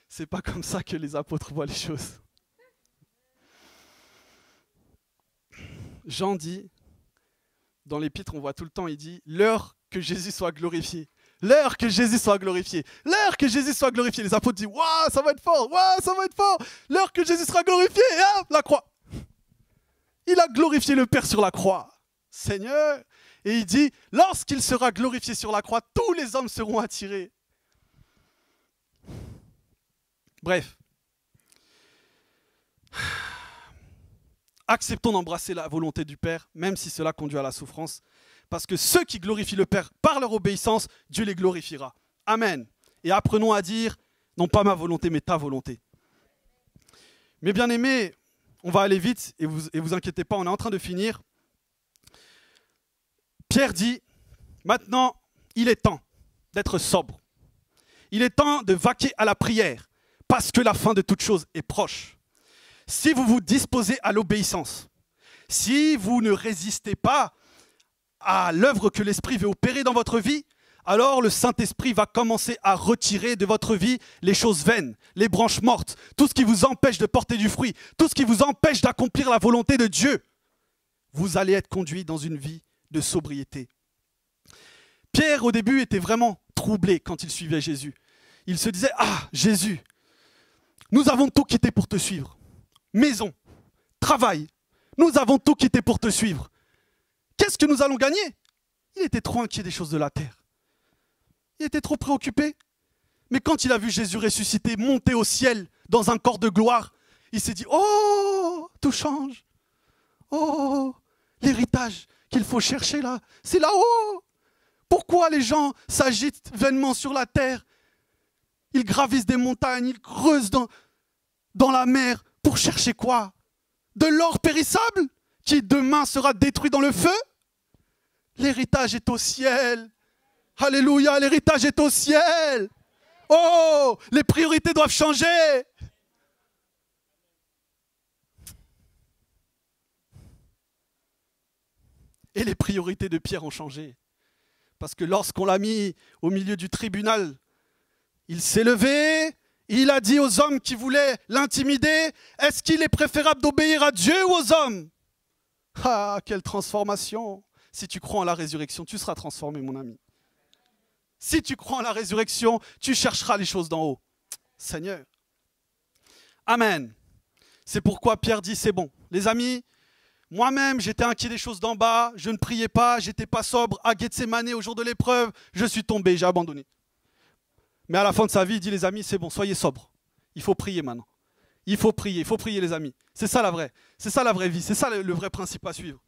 C'est pas comme ça que les apôtres voient les choses. Jean dit, dans l'épître, on voit tout le temps, il dit « L'heure que Jésus soit glorifié. » L'heure que Jésus soit glorifié. L'heure que Jésus soit glorifié. Les apôtres disent « Waouh, ça va être fort. Waouh, ça va être fort. L'heure que Jésus sera glorifié. » Et hop, la croix. Il a glorifié le Père sur la croix. Seigneur. Et il dit « Lorsqu'il sera glorifié sur la croix, tous les hommes seront attirés. » Bref. Acceptons d'embrasser la volonté du Père, même si cela conduit à la souffrance. Parce que ceux qui glorifient le Père par leur obéissance, Dieu les glorifiera. Amen. Et apprenons à dire, non pas ma volonté, mais ta volonté. Mes bien-aimés, on va aller vite, et vous inquiétez pas, on est en train de finir. Pierre dit, maintenant, il est temps d'être sobre. Il est temps de vaquer à la prière, parce que la fin de toute chose est proche. Si vous vous disposez à l'obéissance, Si vous ne résistez pas à l'œuvre que l'Esprit veut opérer dans votre vie, alors le Saint-Esprit va commencer à retirer de votre vie les choses vaines, les branches mortes, tout ce qui vous empêche de porter du fruit, tout ce qui vous empêche d'accomplir la volonté de Dieu. Vous allez être conduit dans une vie de sobriété. Pierre, au début, était vraiment troublé quand il suivait Jésus. Il se disait, « Ah, Jésus, nous avons tout quitté pour te suivre. Maison, travail, nous avons tout quitté pour te suivre. Qu'est-ce que nous allons gagner ?» Il était trop inquiet des choses de la terre. Il était trop préoccupé. Mais quand il a vu Jésus ressuscité, monter au ciel dans un corps de gloire, il s'est dit, « Oh, tout change. Oh, l'héritage qu'il faut chercher là, c'est là-haut. Pourquoi les gens s'agitent vainement sur la terre? Ils gravissent des montagnes, ils creusent dans la mer pour chercher quoi? De l'or périssable qui demain sera détruit dans le feu? L'héritage est au ciel. Alléluia, l'héritage est au ciel. Oh, les priorités doivent changer. Et les priorités de Pierre ont changé. Parce que lorsqu'on l'a mis au milieu du tribunal, il s'est levé, il a dit aux hommes qui voulaient l'intimider, est-ce qu'il est préférable d'obéir à Dieu ou aux hommes? Ah, quelle transformation! Si tu crois en la résurrection, tu seras transformé, mon ami. Si tu crois en la résurrection, tu chercheras les choses d'en haut. Seigneur. Amen. C'est pourquoi Pierre dit, c'est bon. Les amis, moi-même, j'étais inquiet des choses d'en bas, je ne priais pas, j'étais pas sobre, à Gethsémane au jour de l'épreuve, je suis tombé, j'ai abandonné. Mais à la fin de sa vie, il dit, les amis, c'est bon, soyez sobres. Il faut prier maintenant. Il faut prier les amis. C'est ça la vraie vie, c'est ça le vrai principe à suivre.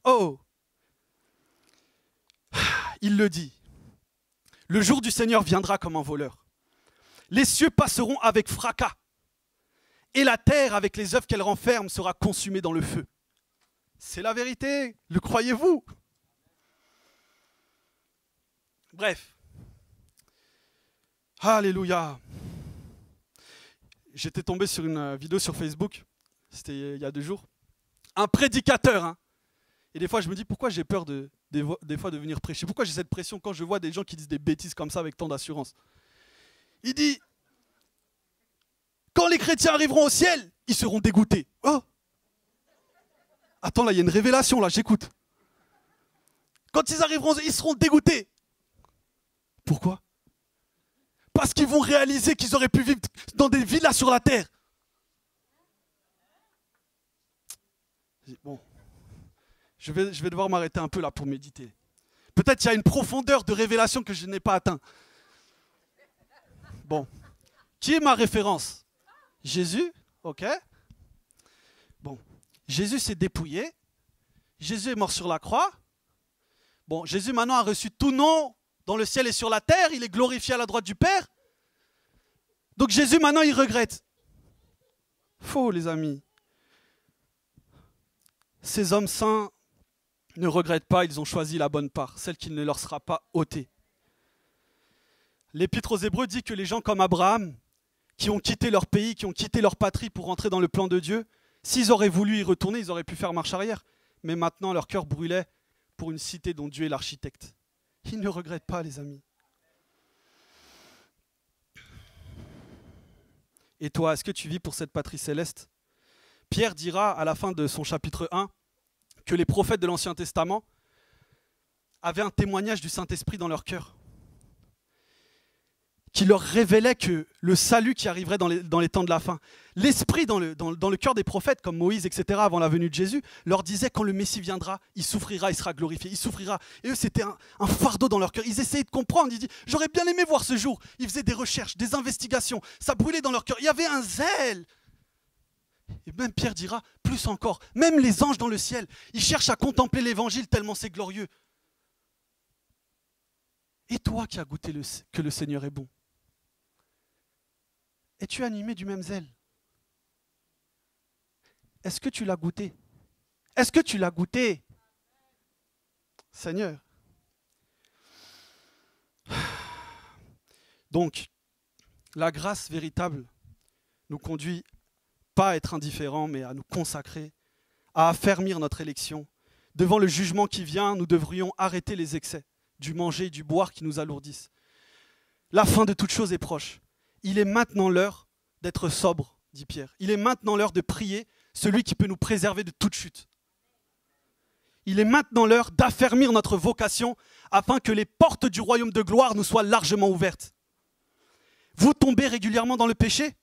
Oh! Il le dit. Le jour du Seigneur viendra comme un voleur. Les cieux passeront avec fracas. Et la terre, avec les œuvres qu'elle renferme, sera consumée dans le feu. C'est la vérité. Le croyez-vous? Bref. Alléluia. J'étais tombé sur une vidéo sur Facebook. C'était il y a 2 jours. Un prédicateur. Hein. Et des fois, je me dis, pourquoi j'ai peur des fois de venir prêcher? Pourquoi j'ai cette pression quand je vois des gens qui disent des bêtises comme ça avec tant d'assurance? Il dit, quand les chrétiens arriveront au ciel, ils seront dégoûtés. Oh! Attends, là, il y a une révélation, là, j'écoute. Quand ils arriveront, ils seront dégoûtés. Pourquoi? Parce qu'ils vont réaliser qu'ils auraient pu vivre dans des villas sur la terre. Bon. Je vais devoir m'arrêter un peu là pour méditer. Peut-être qu'il y a une profondeur de révélation que je n'ai pas atteint. Bon. Qui est ma référence? Jésus, ok. Bon. Jésus s'est dépouillé. Jésus est mort sur la croix. Bon, Jésus maintenant a reçu tout nom dans le ciel et sur la terre. Il est glorifié à la droite du Père. Donc Jésus maintenant il regrette. Faux les amis. Ces hommes saints ne regrettent pas, ils ont choisi la bonne part, celle qui ne leur sera pas ôtée. L'Épître aux Hébreux dit que les gens comme Abraham, qui ont quitté leur pays, qui ont quitté leur patrie pour entrer dans le plan de Dieu, s'ils auraient voulu y retourner, ils auraient pu faire marche arrière. Mais maintenant, leur cœur brûlait pour une cité dont Dieu est l'architecte. Ils ne regrettent pas, les amis. Et toi, est-ce que tu vis pour cette patrie céleste? Pierre dira à la fin de son chapitre 1 que les prophètes de l'Ancien Testament avaient un témoignage du Saint-Esprit dans leur cœur, qui leur révélait que le salut qui arriverait dans les temps de la fin, l'Esprit dans le cœur des prophètes, comme Moïse, etc., avant la venue de Jésus, leur disait quand le Messie viendra, il souffrira, il sera glorifié, il souffrira. Et eux, c'était un fardeau dans leur cœur. Ils essayaient de comprendre, ils disaient, j'aurais bien aimé voir ce jour. Ils faisaient des recherches, des investigations, ça brûlait dans leur cœur. Il y avait un zèle. Et même Pierre dira, plus encore, même les anges dans le ciel, ils cherchent à contempler l'évangile tellement c'est glorieux. Et toi qui as goûté que le Seigneur est bon, es-tu animé du même zèle? Est-ce que tu l'as goûté? Est-ce que tu l'as goûté? Seigneur. Donc, la grâce véritable nous conduit pas à être indifférents, mais à nous consacrer, à affermir notre élection. Devant le jugement qui vient, nous devrions arrêter les excès du manger et du boire qui nous alourdissent. La fin de toute chose est proche. Il est maintenant l'heure d'être sobre, dit Pierre. Il est maintenant l'heure de prier celui qui peut nous préserver de toute chute. Il est maintenant l'heure d'affermir notre vocation afin que les portes du royaume de gloire nous soient largement ouvertes. Vous tombez régulièrement dans le péché ?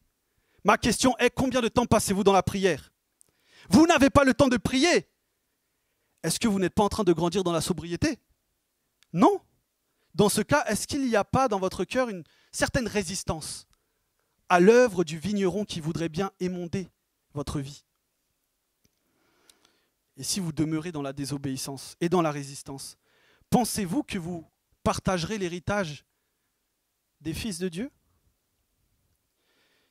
Ma question est, combien de temps passez-vous dans la prière ? Vous n'avez pas le temps de prier. Est-ce que vous n'êtes pas en train de grandir dans la sobriété ? Non. Dans ce cas, est-ce qu'il n'y a pas dans votre cœur une certaine résistance à l'œuvre du vigneron qui voudrait bien émonder votre vie ? Et si vous demeurez dans la désobéissance et dans la résistance, pensez-vous que vous partagerez l'héritage des fils de Dieu ?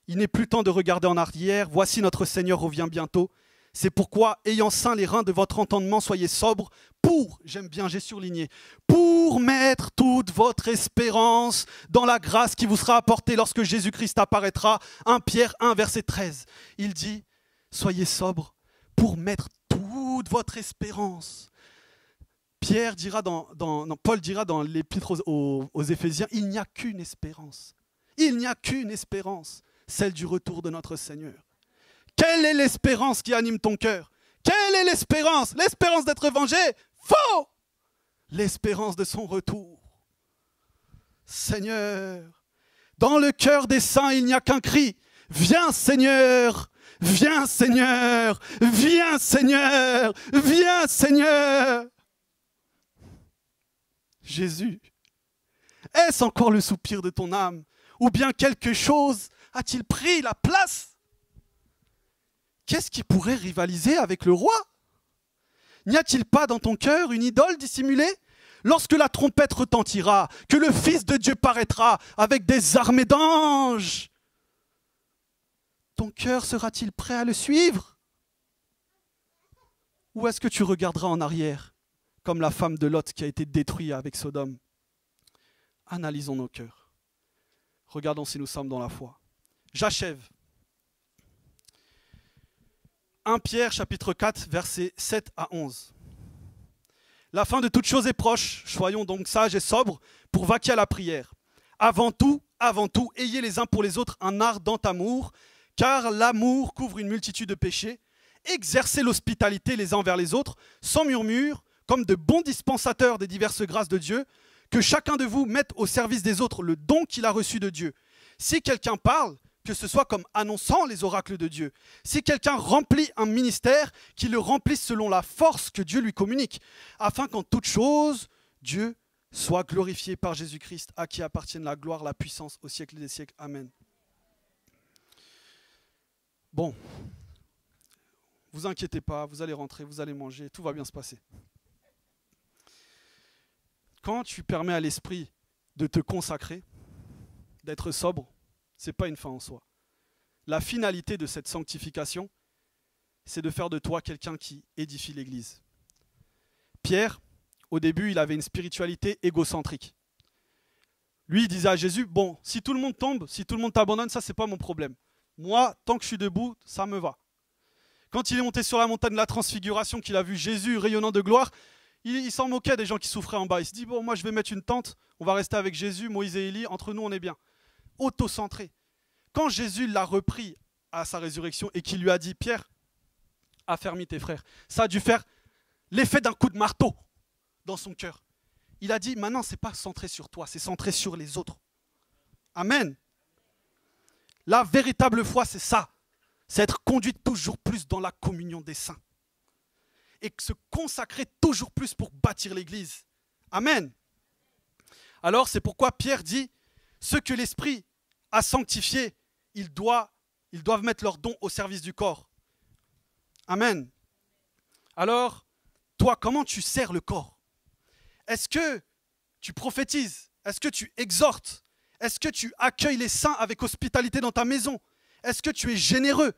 Il n'est plus temps de regarder en arrière. Voici notre Seigneur revient bientôt. C'est pourquoi, ayant ceint les reins de votre entendement, soyez sobres pour, j'aime bien, j'ai surligné, pour mettre toute votre espérance dans la grâce qui vous sera apportée lorsque Jésus-Christ apparaîtra. 1 Pierre 1, verset 13. Il dit, soyez sobres pour mettre toute votre espérance. Paul dira dans l'épître aux Éphésiens, il n'y a qu'une espérance. Il n'y a qu'une espérance, celle du retour de notre Seigneur. Quelle est l'espérance qui anime ton cœur ? Quelle est l'espérance ? L'espérance d'être vengé ? Faux ! L'espérance de son retour. Seigneur, dans le cœur des saints, il n'y a qu'un cri. Viens Seigneur, viens Seigneur, viens Seigneur, viens Seigneur. Jésus, est-ce encore le soupir de ton âme ? Ou bien quelque chose a-t-il pris la place ? Qu'est-ce qui pourrait rivaliser avec le roi ? N'y a-t-il pas dans ton cœur une idole dissimulée ? Lorsque la trompette retentira, que le Fils de Dieu paraîtra avec des armées d'anges, ton cœur sera-t-il prêt à le suivre ? Ou est-ce que tu regarderas en arrière, comme la femme de Lot qui a été détruite avec Sodome ? Analysons nos cœurs. Regardons si nous sommes dans la foi. J'achève. 1 Pierre chapitre 4, versets 7 à 11. La fin de toute chose est proche, soyons donc sages et sobres pour vaquer à la prière. Avant tout, ayez les uns pour les autres un ardent amour, car l'amour couvre une multitude de péchés. Exercez l'hospitalité les uns envers les autres, sans murmure, comme de bons dispensateurs des diverses grâces de Dieu, que chacun de vous mette au service des autres le don qu'il a reçu de Dieu. Si quelqu'un parle, que ce soit comme annonçant les oracles de Dieu. Si quelqu'un remplit un ministère, qu'il le remplisse selon la force que Dieu lui communique, afin qu'en toute chose, Dieu soit glorifié par Jésus-Christ, à qui appartiennent la gloire, la puissance au siècle des siècles. Amen. Bon, vous inquiétez pas, vous allez rentrer, vous allez manger, tout va bien se passer. Quand tu permets à l'esprit de te consacrer, d'être sobre, ce n'est pas une fin en soi. La finalité de cette sanctification, c'est de faire de toi quelqu'un qui édifie l'Église. Pierre, au début, il avait une spiritualité égocentrique. Lui, il disait à Jésus, bon, si tout le monde tombe, si tout le monde t'abandonne, ça, c'est pas mon problème. Moi, tant que je suis debout, ça me va. Quand il est monté sur la montagne de la transfiguration, qu'il a vu Jésus rayonnant de gloire, il s'en moquait des gens qui souffraient en bas. Il se dit, bon, moi, je vais mettre une tente, on va rester avec Jésus, Moïse et Élie, entre nous, on est bien. Autocentré. Quand Jésus l'a repris à sa résurrection et qu'il lui a dit, Pierre, affermis tes frères, ça a dû faire l'effet d'un coup de marteau dans son cœur. Il a dit, maintenant, ce n'est pas centré sur toi, c'est centré sur les autres. Amen. La véritable foi, c'est ça. C'est être conduit toujours plus dans la communion des saints. Et se consacrer toujours plus pour bâtir l'Église. Amen. Alors, c'est pourquoi Pierre dit, ceux que l'Esprit a sanctifiés, ils doivent mettre leurs dons au service du corps. Amen. Alors, toi, comment tu sers le corps ? Est-ce que tu prophétises ? Est-ce que tu exhortes ? Est-ce que tu accueilles les saints avec hospitalité dans ta maison ? Est-ce que tu es généreux ?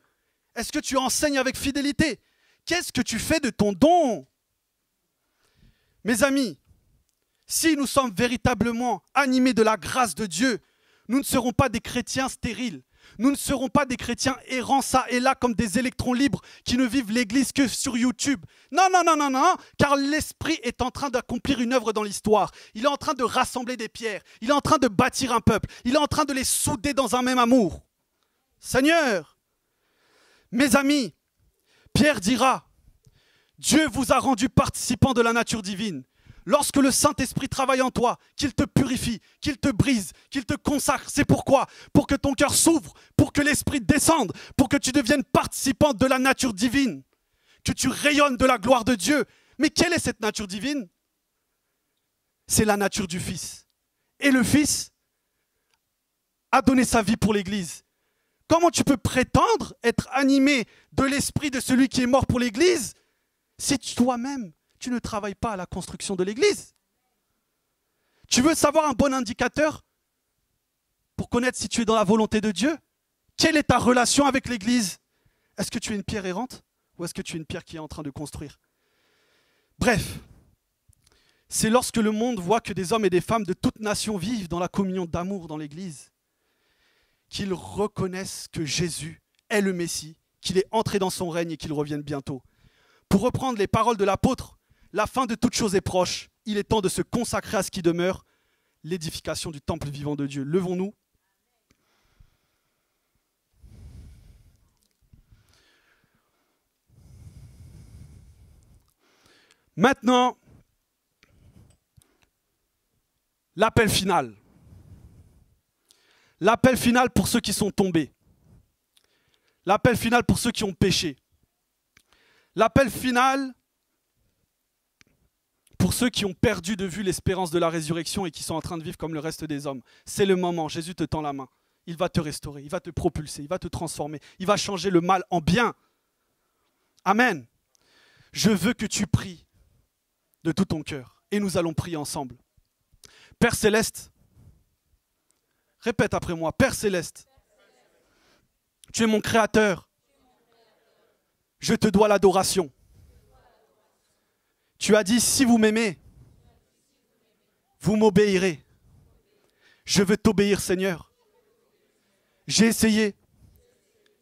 Est-ce que tu enseignes avec fidélité ? Qu'est-ce que tu fais de ton don ? Mes amis, si nous sommes véritablement animés de la grâce de Dieu, nous ne serons pas des chrétiens stériles. Nous ne serons pas des chrétiens errants ça et là comme des électrons libres qui ne vivent l'Église que sur YouTube. Non, non, non, non, non, car l'Esprit est en train d'accomplir une œuvre dans l'histoire. Il est en train de rassembler des pierres. Il est en train de bâtir un peuple. Il est en train de les souder dans un même amour. Seigneur, mes amis, Pierre dira, Dieu vous a rendu participants de la nature divine. Lorsque le Saint-Esprit travaille en toi, qu'il te purifie, qu'il te brise, qu'il te consacre, c'est pourquoi? Pour que ton cœur s'ouvre, pour que l'Esprit descende, pour que tu deviennes participant de la nature divine, que tu rayonnes de la gloire de Dieu. Mais quelle est cette nature divine? C'est la nature du Fils. Et le Fils a donné sa vie pour l'Église. Comment tu peux prétendre être animé de l'Esprit de celui qui est mort pour l'Église si toi-même, tu ne travailles pas à la construction de l'Église? Tu veux savoir un bon indicateur pour connaître si tu es dans la volonté de Dieu? Quelle est ta relation avec l'Église? Est-ce que tu es une pierre errante ou est-ce que tu es une pierre qui est en train de construire? Bref, c'est lorsque le monde voit que des hommes et des femmes de toutes nations vivent dans la communion d'amour dans l'Église qu'ils reconnaissent que Jésus est le Messie, qu'il est entré dans son règne et qu'il revienne bientôt. Pour reprendre les paroles de l'apôtre, la fin de toute chose est proche. Il est temps de se consacrer à ce qui demeure, l'édification du temple vivant de Dieu. Levons-nous. Maintenant, l'appel final. L'appel final pour ceux qui sont tombés. L'appel final pour ceux qui ont péché. L'appel final pour ceux qui ont perdu de vue l'espérance de la résurrection et qui sont en train de vivre comme le reste des hommes. C'est le moment, Jésus te tend la main. Il va te restaurer, il va te propulser, il va te transformer, il va changer le mal en bien. Amen. Je veux que tu pries de tout ton cœur et nous allons prier ensemble. Père Céleste, répète après moi, Père Céleste, tu es mon Créateur, je te dois l'adoration. Tu as dit, si vous m'aimez, vous m'obéirez. Je veux t'obéir, Seigneur. J'ai essayé,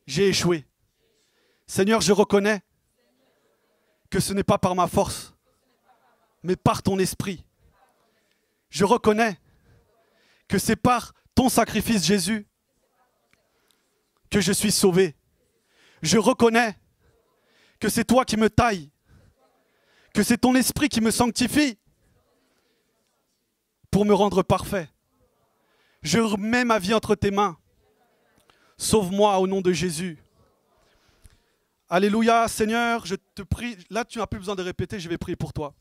j'ai échoué. Seigneur, je reconnais que ce n'est pas par ma force, mais par ton esprit. Je reconnais que c'est par ton sacrifice, Jésus, que je suis sauvé. Je reconnais que c'est toi qui me tailles, que c'est ton esprit qui me sanctifie pour me rendre parfait. Je remets ma vie entre tes mains. Sauve-moi au nom de Jésus. Alléluia, Seigneur, je te prie. Là, tu n'as plus besoin de répéter, je vais prier pour toi.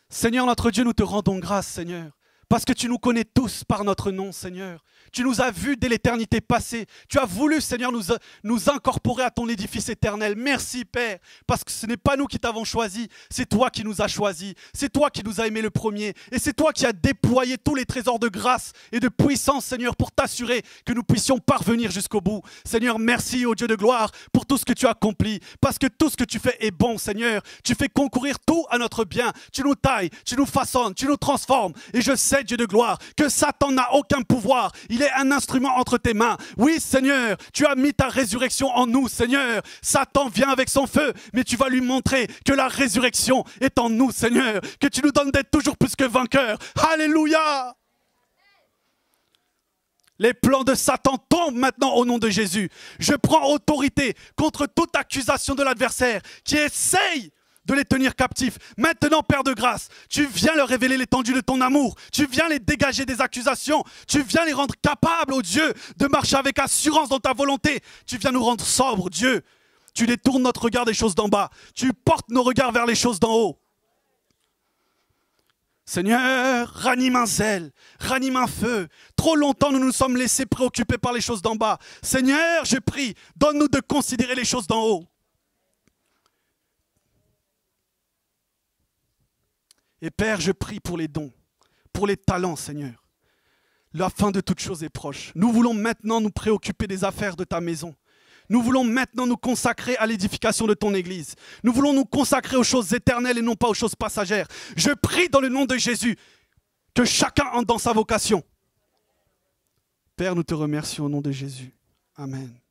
Seigneur, notre Dieu, nous te rendons grâce, Seigneur, parce que tu nous connais tous par notre nom, Seigneur. Tu nous as vus dès l'éternité passée. Tu as voulu, Seigneur, nous incorporer à ton édifice éternel. Merci, Père, parce que ce n'est pas nous qui t'avons choisi, c'est toi qui nous as choisis. C'est toi qui nous as aimés le premier. Et c'est toi qui as déployé tous les trésors de grâce et de puissance, Seigneur, pour t'assurer que nous puissions parvenir jusqu'au bout. Seigneur, merci, ô Dieu de gloire, pour tout ce que tu as accompli. Parce que tout ce que tu fais est bon, Seigneur. Tu fais concourir tout à notre bien. Tu nous tailles, tu nous façonnes, tu nous transformes. Et je sais, Dieu de gloire, que Satan n'a aucun pouvoir. Il est un instrument entre tes mains. Oui, Seigneur, tu as mis ta résurrection en nous, Seigneur. Satan vient avec son feu, mais tu vas lui montrer que la résurrection est en nous, Seigneur. Que tu nous donnes d'être toujours plus que vainqueurs. Alléluia! Les plans de Satan tombent maintenant au nom de Jésus. Je prends autorité contre toute accusation de l'adversaire qui essaye de les tenir captifs. Maintenant, Père de grâce, tu viens leur révéler l'étendue de ton amour. Tu viens les dégager des accusations. Tu viens les rendre capables, oh Dieu, de marcher avec assurance dans ta volonté. Tu viens nous rendre sobres, Dieu. Tu détournes notre regard des choses d'en bas. Tu portes nos regards vers les choses d'en haut. Seigneur, ranime un zèle, ranime un feu. Trop longtemps, nous nous sommes laissés préoccupés par les choses d'en bas. Seigneur, je prie, donne-nous de considérer les choses d'en haut. Et Père, je prie pour les dons, pour les talents, Seigneur. La fin de toute chose est proche. Nous voulons maintenant nous préoccuper des affaires de ta maison. Nous voulons maintenant nous consacrer à l'édification de ton Église. Nous voulons nous consacrer aux choses éternelles et non pas aux choses passagères. Je prie dans le nom de Jésus que chacun entre dans sa vocation. Père, nous te remercions au nom de Jésus. Amen.